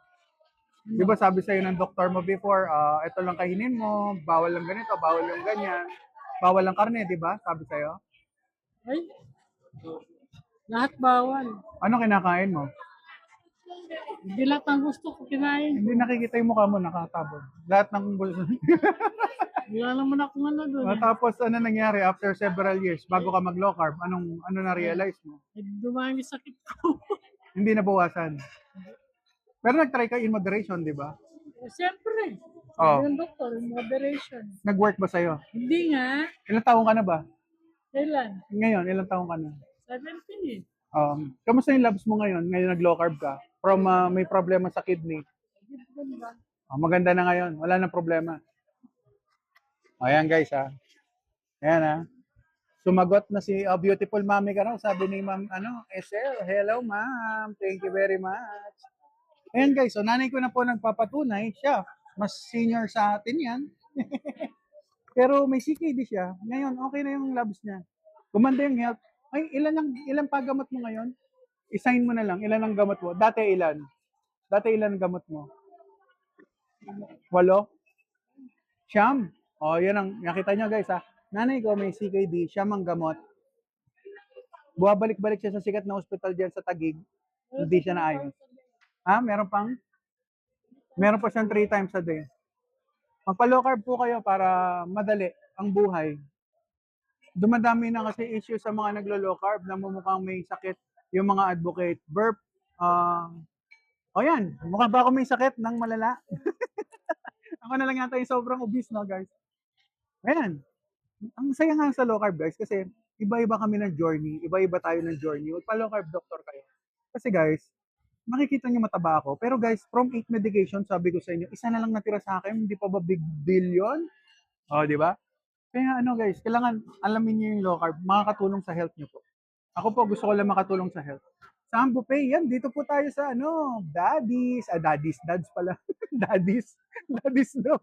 C: Di ba sabi sa'yo ng doktor mo before, ito lang kainin mo, bawal lang ganito, bawal yung ganyan, bawal lang karne, di ba? Sabi sa'yo.
E: Ay, lahat bawal.
C: Ano kinakain mo?
E: Hindi lahat ng gusto ko kinain.
C: Hindi nakikita yung mukha mo, nakatabon. Lahat ng gusto.
E: Wala naman akong ano doon.
C: Tapos ano nangyari after several years, bago ka mag-low carb, ano na-realize mo?
E: Dumami sakit ko.
C: Hindi nabawasan. Pero nag-try ka in moderation, di ba?
E: Siyempre.
C: Oh.
E: Yung doktor, moderation.
C: Nag-work ba sa'yo?
E: Hindi nga.
C: Ilang taong ka na ba?
E: Kailan?
C: Ngayon, ilang taong ka na?
E: 17.
C: Kamusta yung labs mo ngayon? Ngayon nag-low carb ka? From may problema sa kidney. Maganda na ngayon. Wala nang problema. Ayan guys Ayan Sumagot na si beautiful mommy ka raw. Sabi ni ma'am, Esel, hello ma'am. Thank you very much. Ayan guys, nanay ko na po nagpapatunay. Siya, mas senior sa atin yan. Pero may CKD siya. Ngayon, okay na yung labs niya. Gumanda yung health. Ay, ilan pa gamot mo ngayon? I-sign mo na lang, ilan ang gamot mo? Dati ilan ang gamot mo? 8? Siyam. O, yan ang, nakita nyo guys ha. Nanay ko may CKD, siyam ang gamot. Buwabalik-balik siya sa sikat na ospital dyan sa Taguig. Hindi siya naayos. Ha? Meron pa siyang 3 times a day. Magpa-low carb po kayo para madali ang buhay. Dumadami na kasi issue sa mga naglo-low carb na mumukhang may sakit yung mga advocate. Burp. O yan, mukha ba ako may sakit ng malala? Ako na lang yata yung sobrang obese, no guys? Ayan. Ang saya nga sa low carb guys kasi iba-iba kami ng journey. Iba-iba tayo ng journey. Magpa-low carb doctor kayo. Kasi guys, makikita niyo mataba ako. Pero guys, from 8 medication, sabi ko sa inyo, isa na lang natira sa akin, hindi pa ba big deal yun? O, di ba? Kaya ano guys, kailangan alamin niyo yung low carb, makakatulong sa health niyo po. Ako po, gusto ko lang makatulong sa health. Sa Ambo Pay, yan, dito po tayo sa Dads pala. Daddies daw.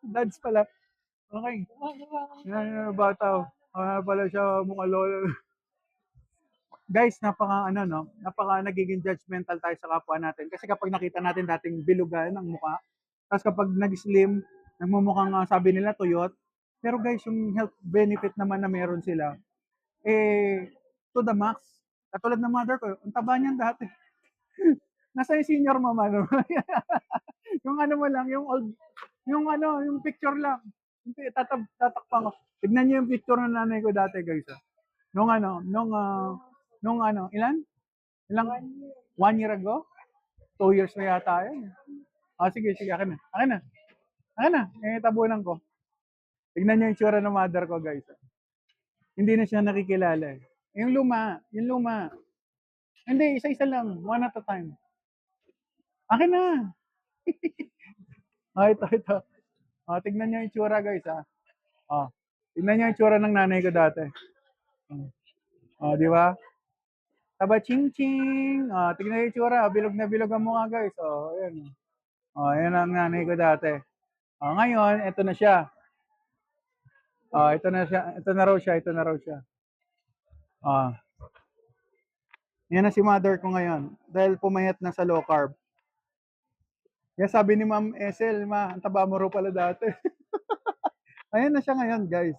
C: Dads pala. Okay. Yan, bata. Pala siya, mukha lolo. Guys, napaka nagiging judgmental tayo sa kapwa natin. Kasi kapag nakita natin dating bilugan ang mukha, tapos kapag nag-slim, nagmumukhang sabi nila tuyot, pero guys, yung health benefit naman na meron sila, to the max. Katulad ng mother ko, ang taba niyan dati. Nasa yung senior mama, no? Yung ano mo lang, yung picture lang. Tatakpan ko. Tignan niyo yung picture ng nanay ko dati, guys. Ilan? 1 year ago? 2 years na yata yun. Sige, akin na. Tabunan ko. Tignan niyo yung tsura ng mother ko, guys. Hindi na siya nakikilala. Yung luma. Hindi, isa-isa lang. One at a time. Akin na. Ito. Tignan niyo yung tsura, guys. Tignan niyo yung tsura ng nanay ko dati. Di ba? Taba ching-ching. Tignan niyo yung tsura. Bilog na bilog ang mukha, guys. Ayan. Ayan ang nanay ko dati. Ngayon, ito na siya. Ito na raw siya. Yan na si mother ko ngayon. Dahil pumayat na sa low carb. Kaya sabi ni Ma'am Esel, ang taba mo raw pala dati. Ayan na siya ngayon, guys.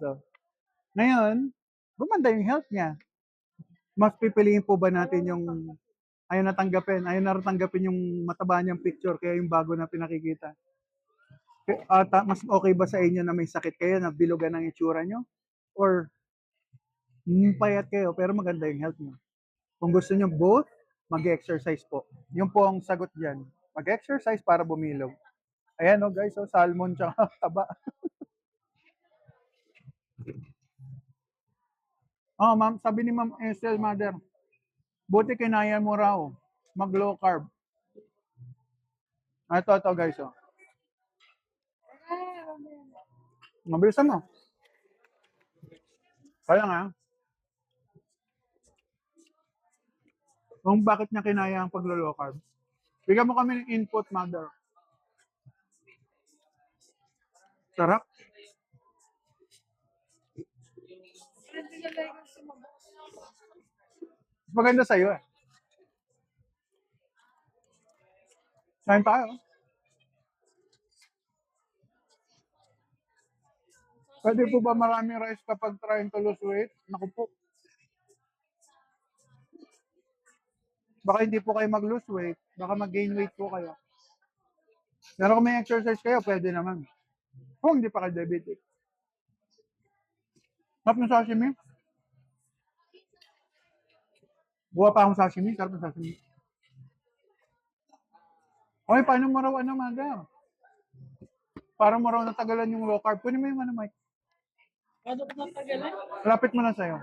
C: Ngayon, gumanda yung health niya. Mas pipiliin po ba natin yung ayaw na tanggapin yung mataba niyang picture kaya yung bago na pinakikita? Mas okay ba sa inyo na may sakit kayo na bilugan ng itsura nyo? Or payat kayo pero maganda yung health nyo? Kung gusto nyo both, mag-exercise po. Yung po ang sagot dyan. Mag-exercise para bumilog. Ayan guys, salmon tsaka taba. Ma'am, sabi ni Ma'am Estel, mother, buti kinaya mo raw mag-low carb. Ito guys. Mabilisan mo. Kaya nga. Kung bakit niya kinaya ang pag-low carb. Bigyan mo kami ng input, mother. Sarap. Maganda sa'yo eh. Kain tayo. Pwede po ba maraming rice kapag trying to lose weight? Naku po. Baka hindi po kayo mag-lose weight. Baka mag-gain weight po kayo. Pero kung may exercise kayo, pwede naman. Kung hindi pa kayo diabetic. Sarap ng sashimi. Buha pa akong sashimi. Sarap ng sashimi. Okay, paano mo raw madam? Para mo raw natagalan yung low carb. Kunin mo yung Mike.
E: Paano ko natagalan?
C: Lapit mo na sa'yo.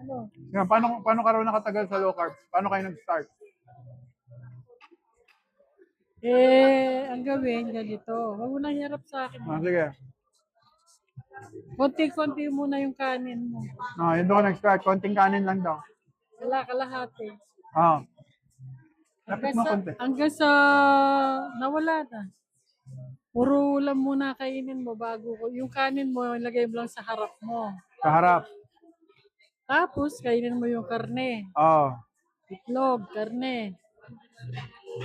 E: Ano?
C: Yan, paano ka raw nakatagal sa low carb? Paano kayo nag-start?
E: Ang gawin, ganito. Huwag mo nang hirap sa akin.
C: Sige.
E: Konti-konti muna yung kanin mo.
C: Yun doon ka nag-start. Konting kanin lang daw.
E: Wala, kalahati.
C: Lapit mo konti.
E: Hanggang sa nawala na. Puro ulam muna kainin mo bago ko. Yung kanin mo, ilagay mo lang sa harap mo.
C: Sa harap.
E: Tapos, kainin mo yung karne. Itlog, karne.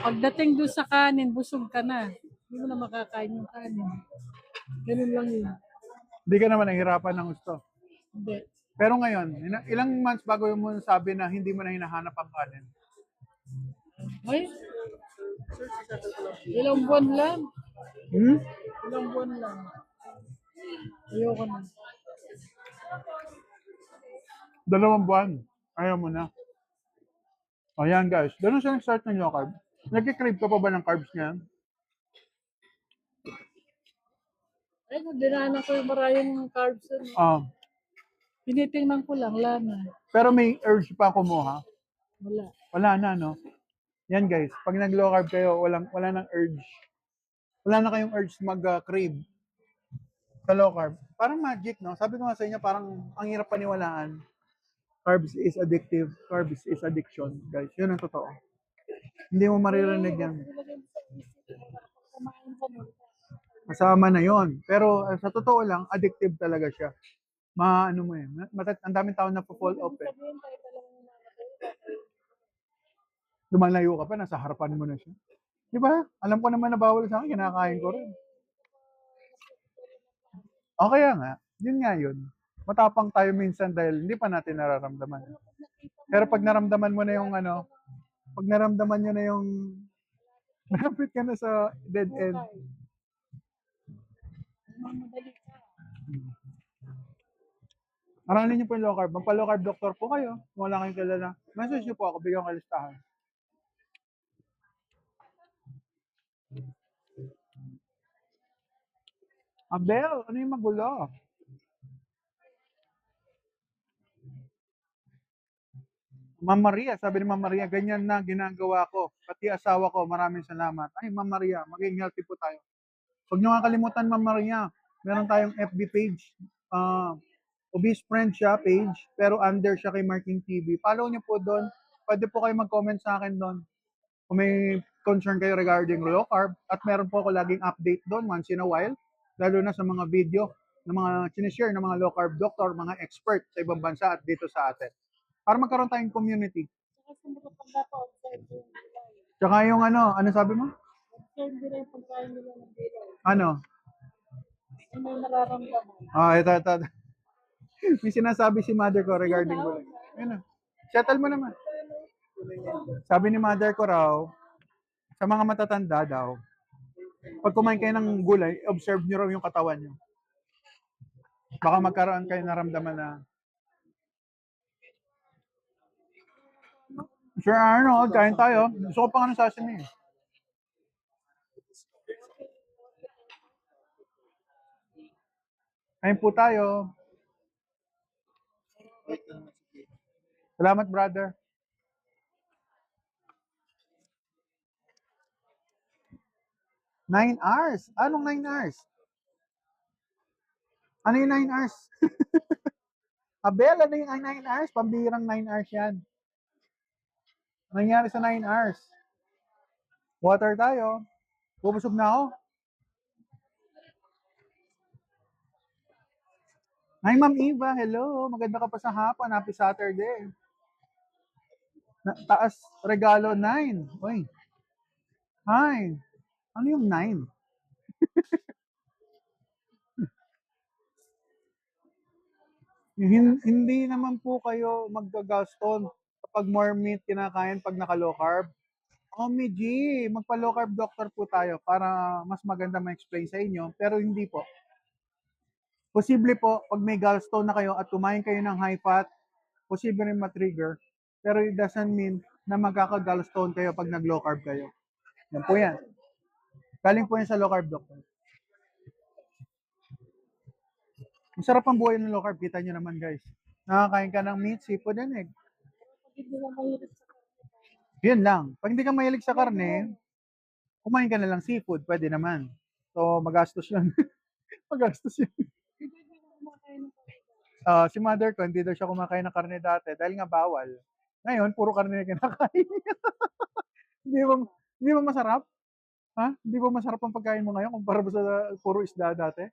E: Pagdating doon sa kanin, busog ka na. Hindi mo na makakain yung kanin. Ganun lang yun.
C: Hindi ka naman nahihirapan ng gusto.
E: Hindi.
C: Pero ngayon, ilang months bago mo sabi na hindi mo na hinahanap ang kanin?
E: Ay, ilang buwan lang.
C: Hmm?
E: Ilang buwan lang. Ayoko na.
C: 2 buwan. Ayaw mo na. O yan guys, ganun siya nag-start ng low carb. Nagkikrave ka pa ba ng carbs niyan?
E: Ay, kung dinaanan ko yung maraming carbs. Tinitingnan ko lang, wala na.
C: Pero may urge pa kumuha.
E: Wala.
C: Wala na, no? Yan guys, pag nag-low carb kayo, wala nang urge. Wala na kayong urge mag-crave sa low carb. Parang magic, no? Sabi ko nga sa inyo, parang ang hirap paniwalaan. Carbs is addictive. Carbs is addiction, guys. Yun ang totoo. Hindi mo maririnig yan.
E: Kumain ka nun.
C: Kasama na yon. Pero sa totoo lang, addictive talaga siya. Ano mo yan. Ang daming tao na fall off eh.
E: Sabihin tayo talagang namatay.
C: Lumalayo ka pa, nasa harapan mo na siya. Di ba? Alam ko naman na bawal sa akin, kinakain ko rin. O kaya nga, yun nga yun. Matapang tayo minsan dahil hindi pa natin nararamdaman. Pero pag naramdaman mo na yung pag naramdaman nyo na yung malapit ka na sa dead end.
E: Mamadali ka.
C: Aralin niyo po yung low carb. Magpa-low carb doctor po kayo. Kung wala kayong kilala. Message niyo po ako, bigyan ko kayo listahan. Abel, ano yung magulo? Ma'am Maria, sabi ni Ma'am Maria, ganyan na ginagawa ko. Pati asawa ko, maraming salamat. Ay, Ma'am Maria, maging healthy po tayo. Huwag niyo nga kalimutan, Ma'am Maria, meron tayong FB page. Obese Friend siya page, pero under siya kay Marking TV. Follow niyo po doon. Pwede po kayo mag-comment sa akin doon. Kung may concern kayo regarding low carb. At meron po ako laging update doon once in a while. Lalo na sa mga video ng mga sinishare ng mga low carb doctor, mga expert sa ibang bansa at dito sa atin. Para magkaroon tayong community.
E: Saka sumunod pang dato, observe yung bilay.
C: Tsaka yung ano sabi mo?
E: Observe nila yung pagkain nila ng bilay.
C: Ano?
E: Ano yung nararamdaman?
C: Ito. May sinasabi si mother ko regarding gulay. Ayun na. Settle mo naman. Sabi ni mother ko raw, sa mga matatanda daw, pag kumain kayo ng gulay, observe nyo raw yung katawan nyo. Baka magkaroon kayo naramdaman na, Sir Arnold, kain tayo. Gusto ko pa nga ng sashimi. Kain po tayo. Salamat, brother. Nine hours? Anong 9 hours? Ano yung 9 hours? Abel, ano yung 9 hours? Pambirang 9 hours yan. Ano nangyari sa 9 hours? Water tayo. Bubusog na ako. Hi, Ma'am Eva. Hello. Maganda ka pa sa hapon. Happy Saturday. Taas regalo 9. Uy. Hi. Ano yung 9? Hindi naman po kayo maggagaston kapag more meat kinakain pag naka-low carb. G, magpa-low carb doctor po tayo para mas maganda ma-explain sa inyo. Pero hindi po. Posible po, pag may gallstone na kayo at kumain kayo ng high fat, posible rin ma-trigger. Pero it doesn't mean na magkaka-gallstone kayo pag nag-low carb kayo. Yan po yan. Galing po yan sa low carb doctor. Masarap ang buhay ng low carb. Kita nyo naman guys. Nakakain ka ng meat, seafood, and egg. Yun lang. Pag hindi ka mahilig sa karne, kumain ka na lang seafood. Pwede naman. So, magastos yun. Magastos yun. Si mother ko, hindi daw siya kumakain ng karne dati dahil nga bawal. Ngayon, puro karne na kinakain. Hindi ba masarap? Ha? Hindi ba masarap ang pagkain mo ngayon kumpara sa puro isda dati?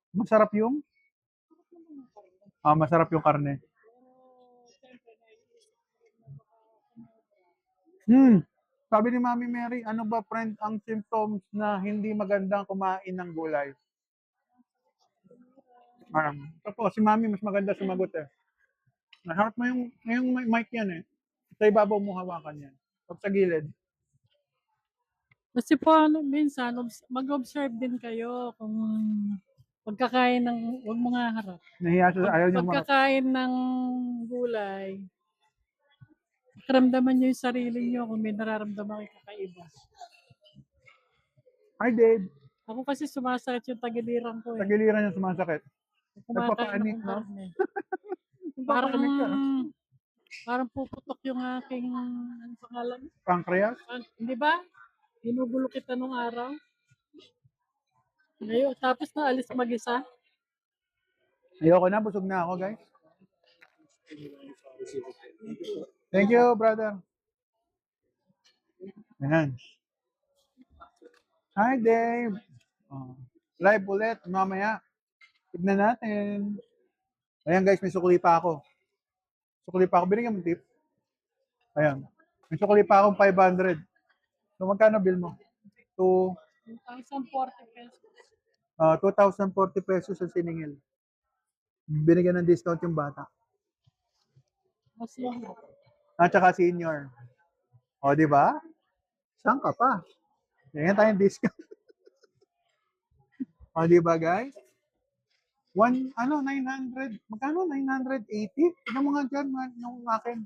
C: Masarap yung? Masarap yung karne. Sabi ni Mami Mary, ano ba friend ang symptoms na hindi magandang kumain ng gulay? Ito po, si Mami mas maganda sumagot eh. Naharap mo yung mic yan eh. Sa ibabaw mo hawakan yan. Pag sa gilid.
E: Kasi po ano, minsan mag-observe din kayo kung pagkakain ng, wag mo nga harap.
C: Nahiya siya, ayaw niya marap.
E: Pagkakain ng gulay, pakiramdaman niyo yung sarili niyo kung may nararamdaman kayo kakaiba.
C: Hi Dave,
E: Ako kasi sumasakit yung tagiliran ko eh.
C: tagiliran niya sumasakit.
E: Kumakain
C: Nagpapaanik,
E: akong
C: no?
E: karne. Parang,
C: Nagpapaanik ka.
E: parang puputok yung aking, ano pangalan?
C: Pancreas?
E: Hindi ba? Ginugulo kita nung araw. Ngayon, tapos naalis mag-isa.
C: Ayoko na, busog na ako guys. Thank you, brother. Ayan. Hi Dave. Oh, live ulit mamaya. Tignan natin. Ayan guys, may sukli pa ako. Sukli pa ako. Binigyan mo tip. Ayan. May sukli pa akong 500. So magkano bill mo?
E: 1,040 pesos.
C: 2,040 pesos ang siningil. Binigyan ng discount yung bata.
E: Mas lang.
C: At saka senior. O, di ba? Saan ka pa? Ganyan tayong discount. O, di ba guys? 900. Magkano? 980? Tignan mo nga dyan, yung akin.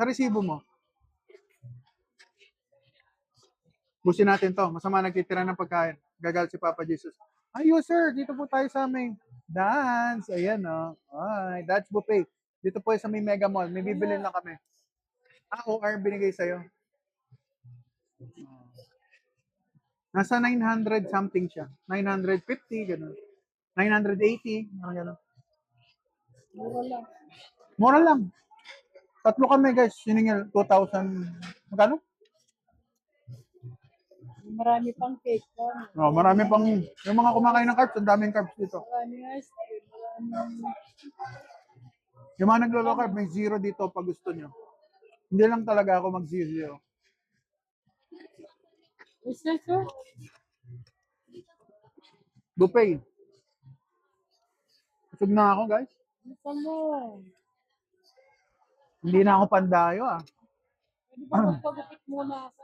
C: Sa resibo mo. Busin natin to. Masama nagtitira ng pagkain. Gagal si Papa Jesus. Ayun sir, dito po tayo sa may dance. Ayan o. Ay, dance buffet. Dito po sa may Mega Mall. May bibilin lang kami. OR binigay sa'yo. Nasa 900 something siya. 950, gano'n. 980, mga gano'n.
E: Mura lang.
C: Mura lang. Tatlo kami guys, siningil 2,000. Magkano?
E: Marami pang cake pa.
C: Oh, marami pang, yung mga kumakain ng carbs, ang daming carbs dito.
E: Marami ice cream. Marami.
C: Yung mga naglolo carb, may zero dito pag gusto nyo. Hindi lang talaga ako mag-zero.
E: Is that so?
C: Buffet. Busog na ako guys.
E: Gusto mo.
C: Hindi na ako pandayo ah.
E: Pwede ba magpagupit muna ako?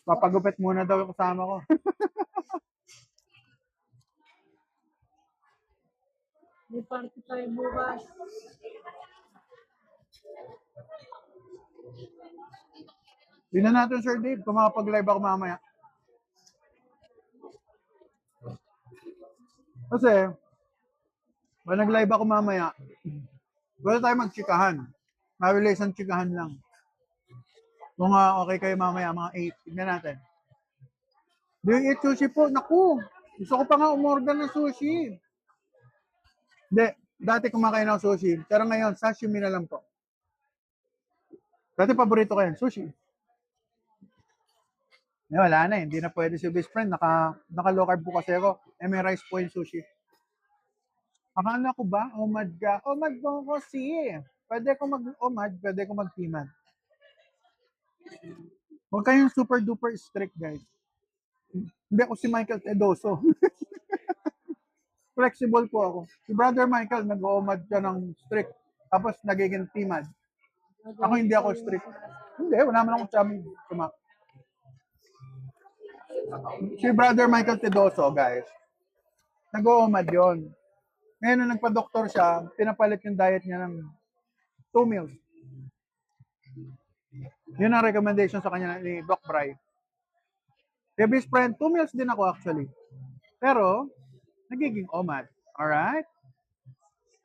C: Papagupit muna daw yung kasama ko.
E: May party tayo bukas.
C: Tingnan natin Sir Dave, kung makapag-live ako mamaya. Kasi, pag nag-live ako mamaya, wala tayo mag-chikahan. Mabilis ang chikahan lang. Kung okay kayo mamaya, mga 8. Tignan natin. Do you eat sushi po? Naku! Gusto ko pa nga umorder ng sushi. Hindi. Dati kumakain ako sushi. Pero ngayon, sashimi na lang po. Dati paborito ko yan, sushi. Wala na, hindi na pwede si best friend. Naka-low carb po kasi ako. May rice po yung sushi. Akala ko ba, omad ka? Omad po ako Pwede ko mag-omad, pwede ko mag-timad. Huwag kayong super duper strict, guys. Hindi ako si Michael Tedoso. Flexible po ako. Si Brother Michael, nag-omad siya ng strict. Tapos nagiging timad. Ako hindi ako strict. Hindi, wala naman akong sumak. Si Brother Michael Tedoso, guys, nag-oomad yun. Ngayon na nagpa-doktor siya, pinapalit yung diet niya ng 2 meals. Yun ang recommendation sa kanya ni Doc Bry. Kaya best friend, 2 meals din ako actually. Pero, nagiging omad. Alright?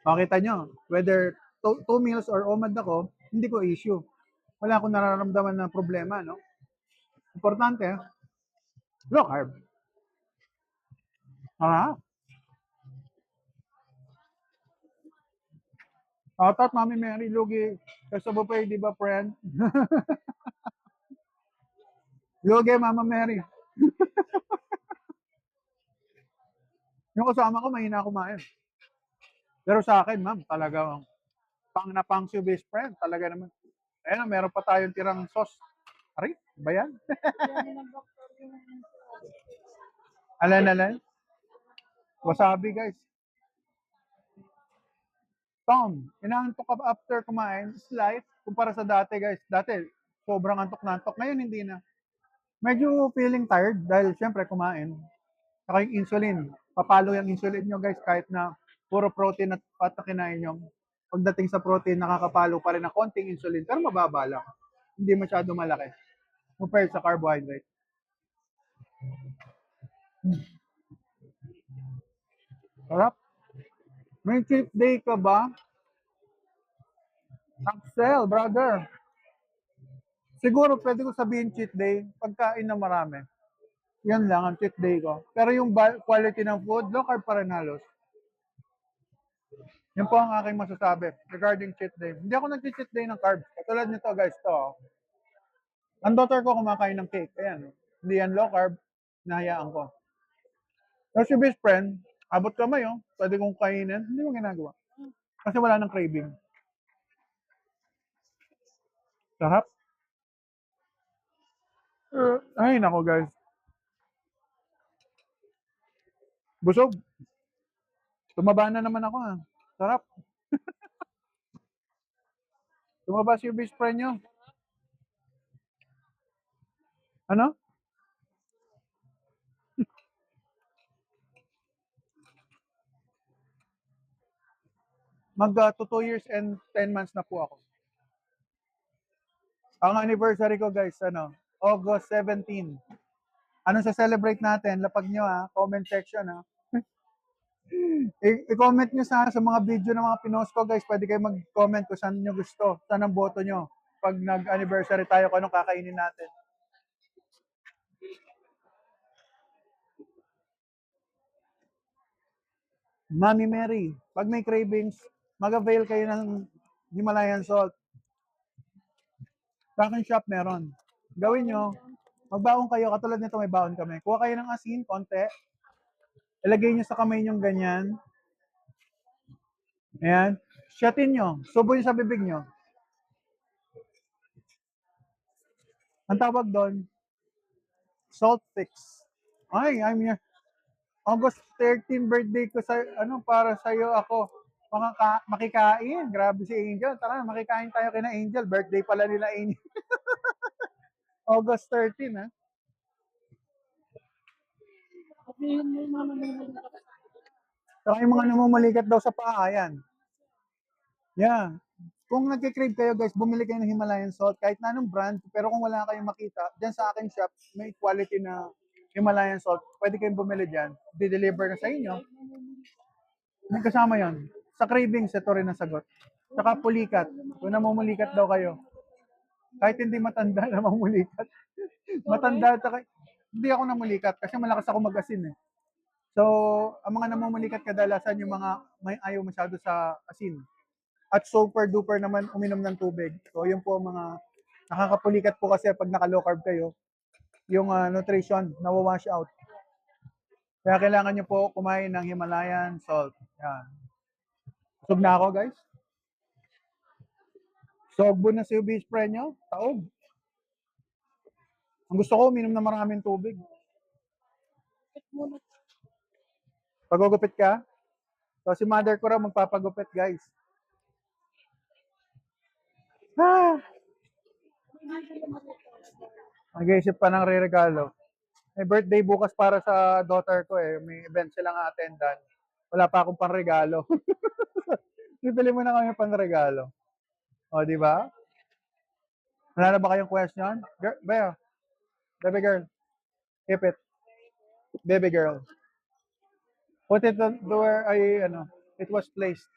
C: Makita nyo, whether 2 meals or omad ako, hindi ko issue. Wala akong nararamdaman na problema, no? Importante, low carb. Shoutout Mami Mary Lugi. Kasi ba pa, di ba, friend? Lugi, Mama Mary. Yung kasama ko, mahina kumain. Pero sa akin, ma'am, talaga pang na pang si best friend. Talaga naman. Ayan, meron pa tayong tirang sauce. Aray, ba yan? Alan. Wasabi, guys. Tom, inaantok ka ba after kumain? Slight, kumpara sa dati, guys. Dati, sobrang antok na antok. Ngayon, hindi na. Medyo feeling tired dahil syempre kumain. Saka yung insulin. Papalo yung insulin nyo, guys, kahit na puro protein at fat na kinain nyo. Pagdating sa protein, nakakapalo pa rin ng konting insulin, pero mababa lang. Hindi masyado malaki. Compared sa carbohydrate. Sarap. May cheat day ka ba? Axel, brother. Siguro pwede ko sabihin cheat day, pagkain na marami. Yan lang ang cheat day ko. Pero yung quality ng food, low carb pa rin halos. Yan po ang aking masasabi regarding cheat day. Hindi ako nag-cheat day ng carbs. Katulad nito guys, to. Ang daughter ko kumakain ng cake. Ayan. Hindi yan low carb. Nahayaan ko. Pero si best friend, abot kamay oh. Pwede kong kainin. Hindi mo ginagawa. Kasi wala nang craving. Sarap. Ay, nako guys. Busog. Tumaba na naman ako ha. Sarap. Tumaba si best friend nyo. Ano? Mag 2 years and 10 months na po ako. Ang anniversary ko guys, August 17. Anong sa-celebrate natin? Lapag nyo ha, comment section ha. I-comment nyo sa mga video ng mga pinost ko guys. Pwede kayo mag-comment kung saan nyo gusto. Saan ang boto nyo. Pag nag-anniversary tayo, kung anong kakainin natin. Mami Mary, pag may cravings, mag-avail kayo ng Himalayan salt. Sa akin shop meron. Gawin nyo, magbaon kayo, katulad nito may baon kami. Kuha kayo ng asin, konti. Ilagay nyo sa kamay nyo ganyan. Ayan. Shotin nyo. Subo nyo sa bibig nyo. Ang tawag doon, salt fix. Ay, I'm here. August 13 birthday ko sa para sa iyo ako makikain. Grabe si Angel. Tara, makikain tayo kina Angel. Birthday pala nila Angel. August 13, ha. Saka yung mga namumulikat daw sa paa, yan. Yeah. Kung nagki-crave kayo guys, bumili kayo ng Himalayan salt kahit na anong brand, pero kung wala kayong makita, diyan sa aking shop, may quality na Himalayan salt. Pwede kayong bumili diyan. Di-deliver na sa inyo. May kasama 'yon. Sa cravings, ito rin ang sagot. Saka pulikat. Kung namumulikat daw kayo, kahit hindi matanda na mamulikat. Matanda at hindi ako namulikat kasi malakas ako mag-asin eh. So, ang mga namumulikat kadalasan yung mga may ayaw masyado sa asin. At super duper naman uminom ng tubig. So, yun po ang mga nakakapulikat po kasi pag naka-low carb kayo, yung nutrition nawawash out. Kaya kailangan nyo po kumain ng Himalayan salt. Yan. Busog na ako guys. Sogbo na si best friend nyo. Taog. Ang gusto ko, uminom na maraming tubig. Pagugupit ka? So, si mother ko raw magpapagupit guys. Nag-iisip pa ng re-regalo. May birthday bukas para sa daughter ko eh. May event silang attendan. Wala pa akong panregalo. Bibili mo na kami panregalo. O, di ba? Wala na ba kayong question? Baby girl. Keep it. Baby girl. Put it to where it was placed.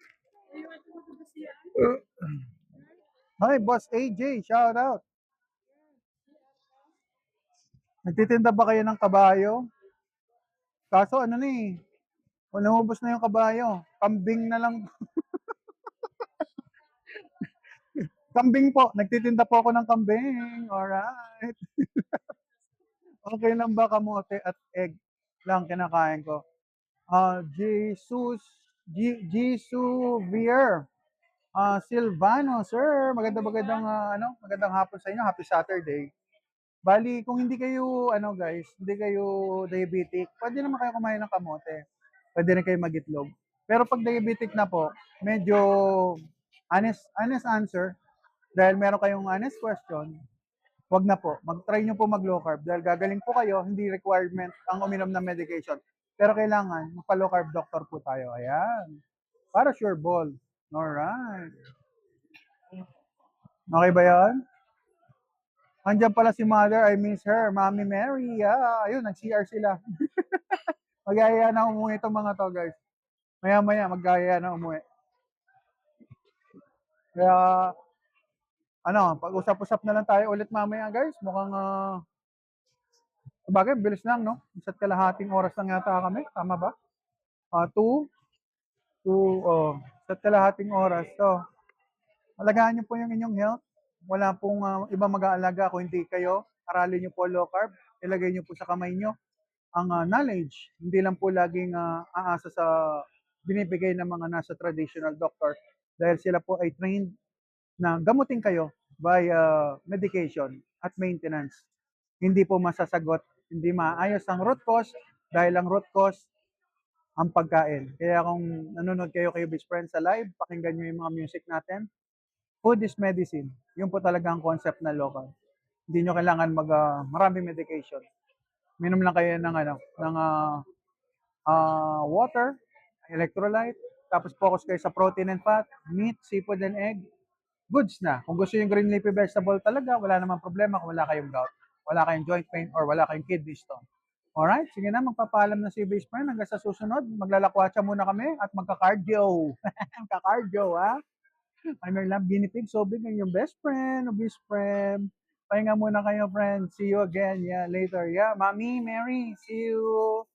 C: Hi, Boss AJ. Shout out. Nagtitinda ba kayo ng kabayo? Kaso naubos na yung kabayo. Kambing na lang. Kambing po. Nagtitinda po ako ng kambing. Alright. Okay lang ba kamote at egg lang kinakain ko? Jesus Vier. Silvano, sir, magandang hapon sa inyo. Happy Saturday. Bali, kung hindi kayo, guys, hindi kayo diabetic, pwede naman kayo kumain ng kamote. Pwede rin kayo magitlog. Pero pag diabetic na po, medyo honest answer, dahil meron kayong honest question, wag na po. Mag-try nyo po mag-low carb. Dahil gagaling po kayo, hindi requirement ang uminom ng medication. Pero kailangan, magpa-low carb doctor po tayo. Ayan. Para sure ball. Alright. Okay ba yan? Andiyan pala si mother, I miss her. Mommy Mary. Ayun, nag-CR sila. Mag-aya na umuwi itong mga to, guys. Maya-maya, mag-aya na umuwi. Kaya, pag-usap-usap na lang tayo ulit mamaya, guys. Mukhang, bagay, bilis lang, no? Isa't kalahating oras lang yata kami. Tama ba? 2, isa't kalahating oras. So, alagaan niyo po yung inyong health. Wala pong ibang mag-aalaga kung hindi kayo. Aralin niyo po low carb. Ilagay niyo po sa kamay niyo ang knowledge. Hindi lang po laging aasa sa binibigay ng mga nasa traditional doctor. Dahil sila po ay trained na gamutin kayo by medication at maintenance. Hindi po masasagot, hindi maayos ang root cause dahil ang root cause ang pagkain. Kaya kung nanonood kayo best friend sa live, pakinggan nyo yung mga music natin. Food is medicine. Yun po talaga ang concept na local. Hindi nyo kailangan maraming medication. Minom lang kayo ng water, electrolyte, tapos focus kayo sa protein and fat, meat, seafood and egg. Goods na. Kung gusto yung green leafy vegetable talaga, wala namang problema kung wala kayong gout, wala kayong joint pain, or wala kayong kidney stone. Alright, sige na, magpapaalam na si best friend. Hanggang sa susunod, maglalakwatsa muna kami at magka-cardio. Magka-cardio, ha? I'm your love guinea pig, so big ang yung best friend, best friend. Pahinga muna kayo, friend. See you again, later. Mommy, Mary, see you.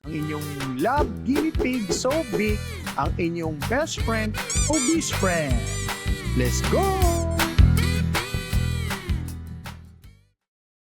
B: Ang inyong love guinea pig so big, ang inyong best friend, obese friend. Let's go!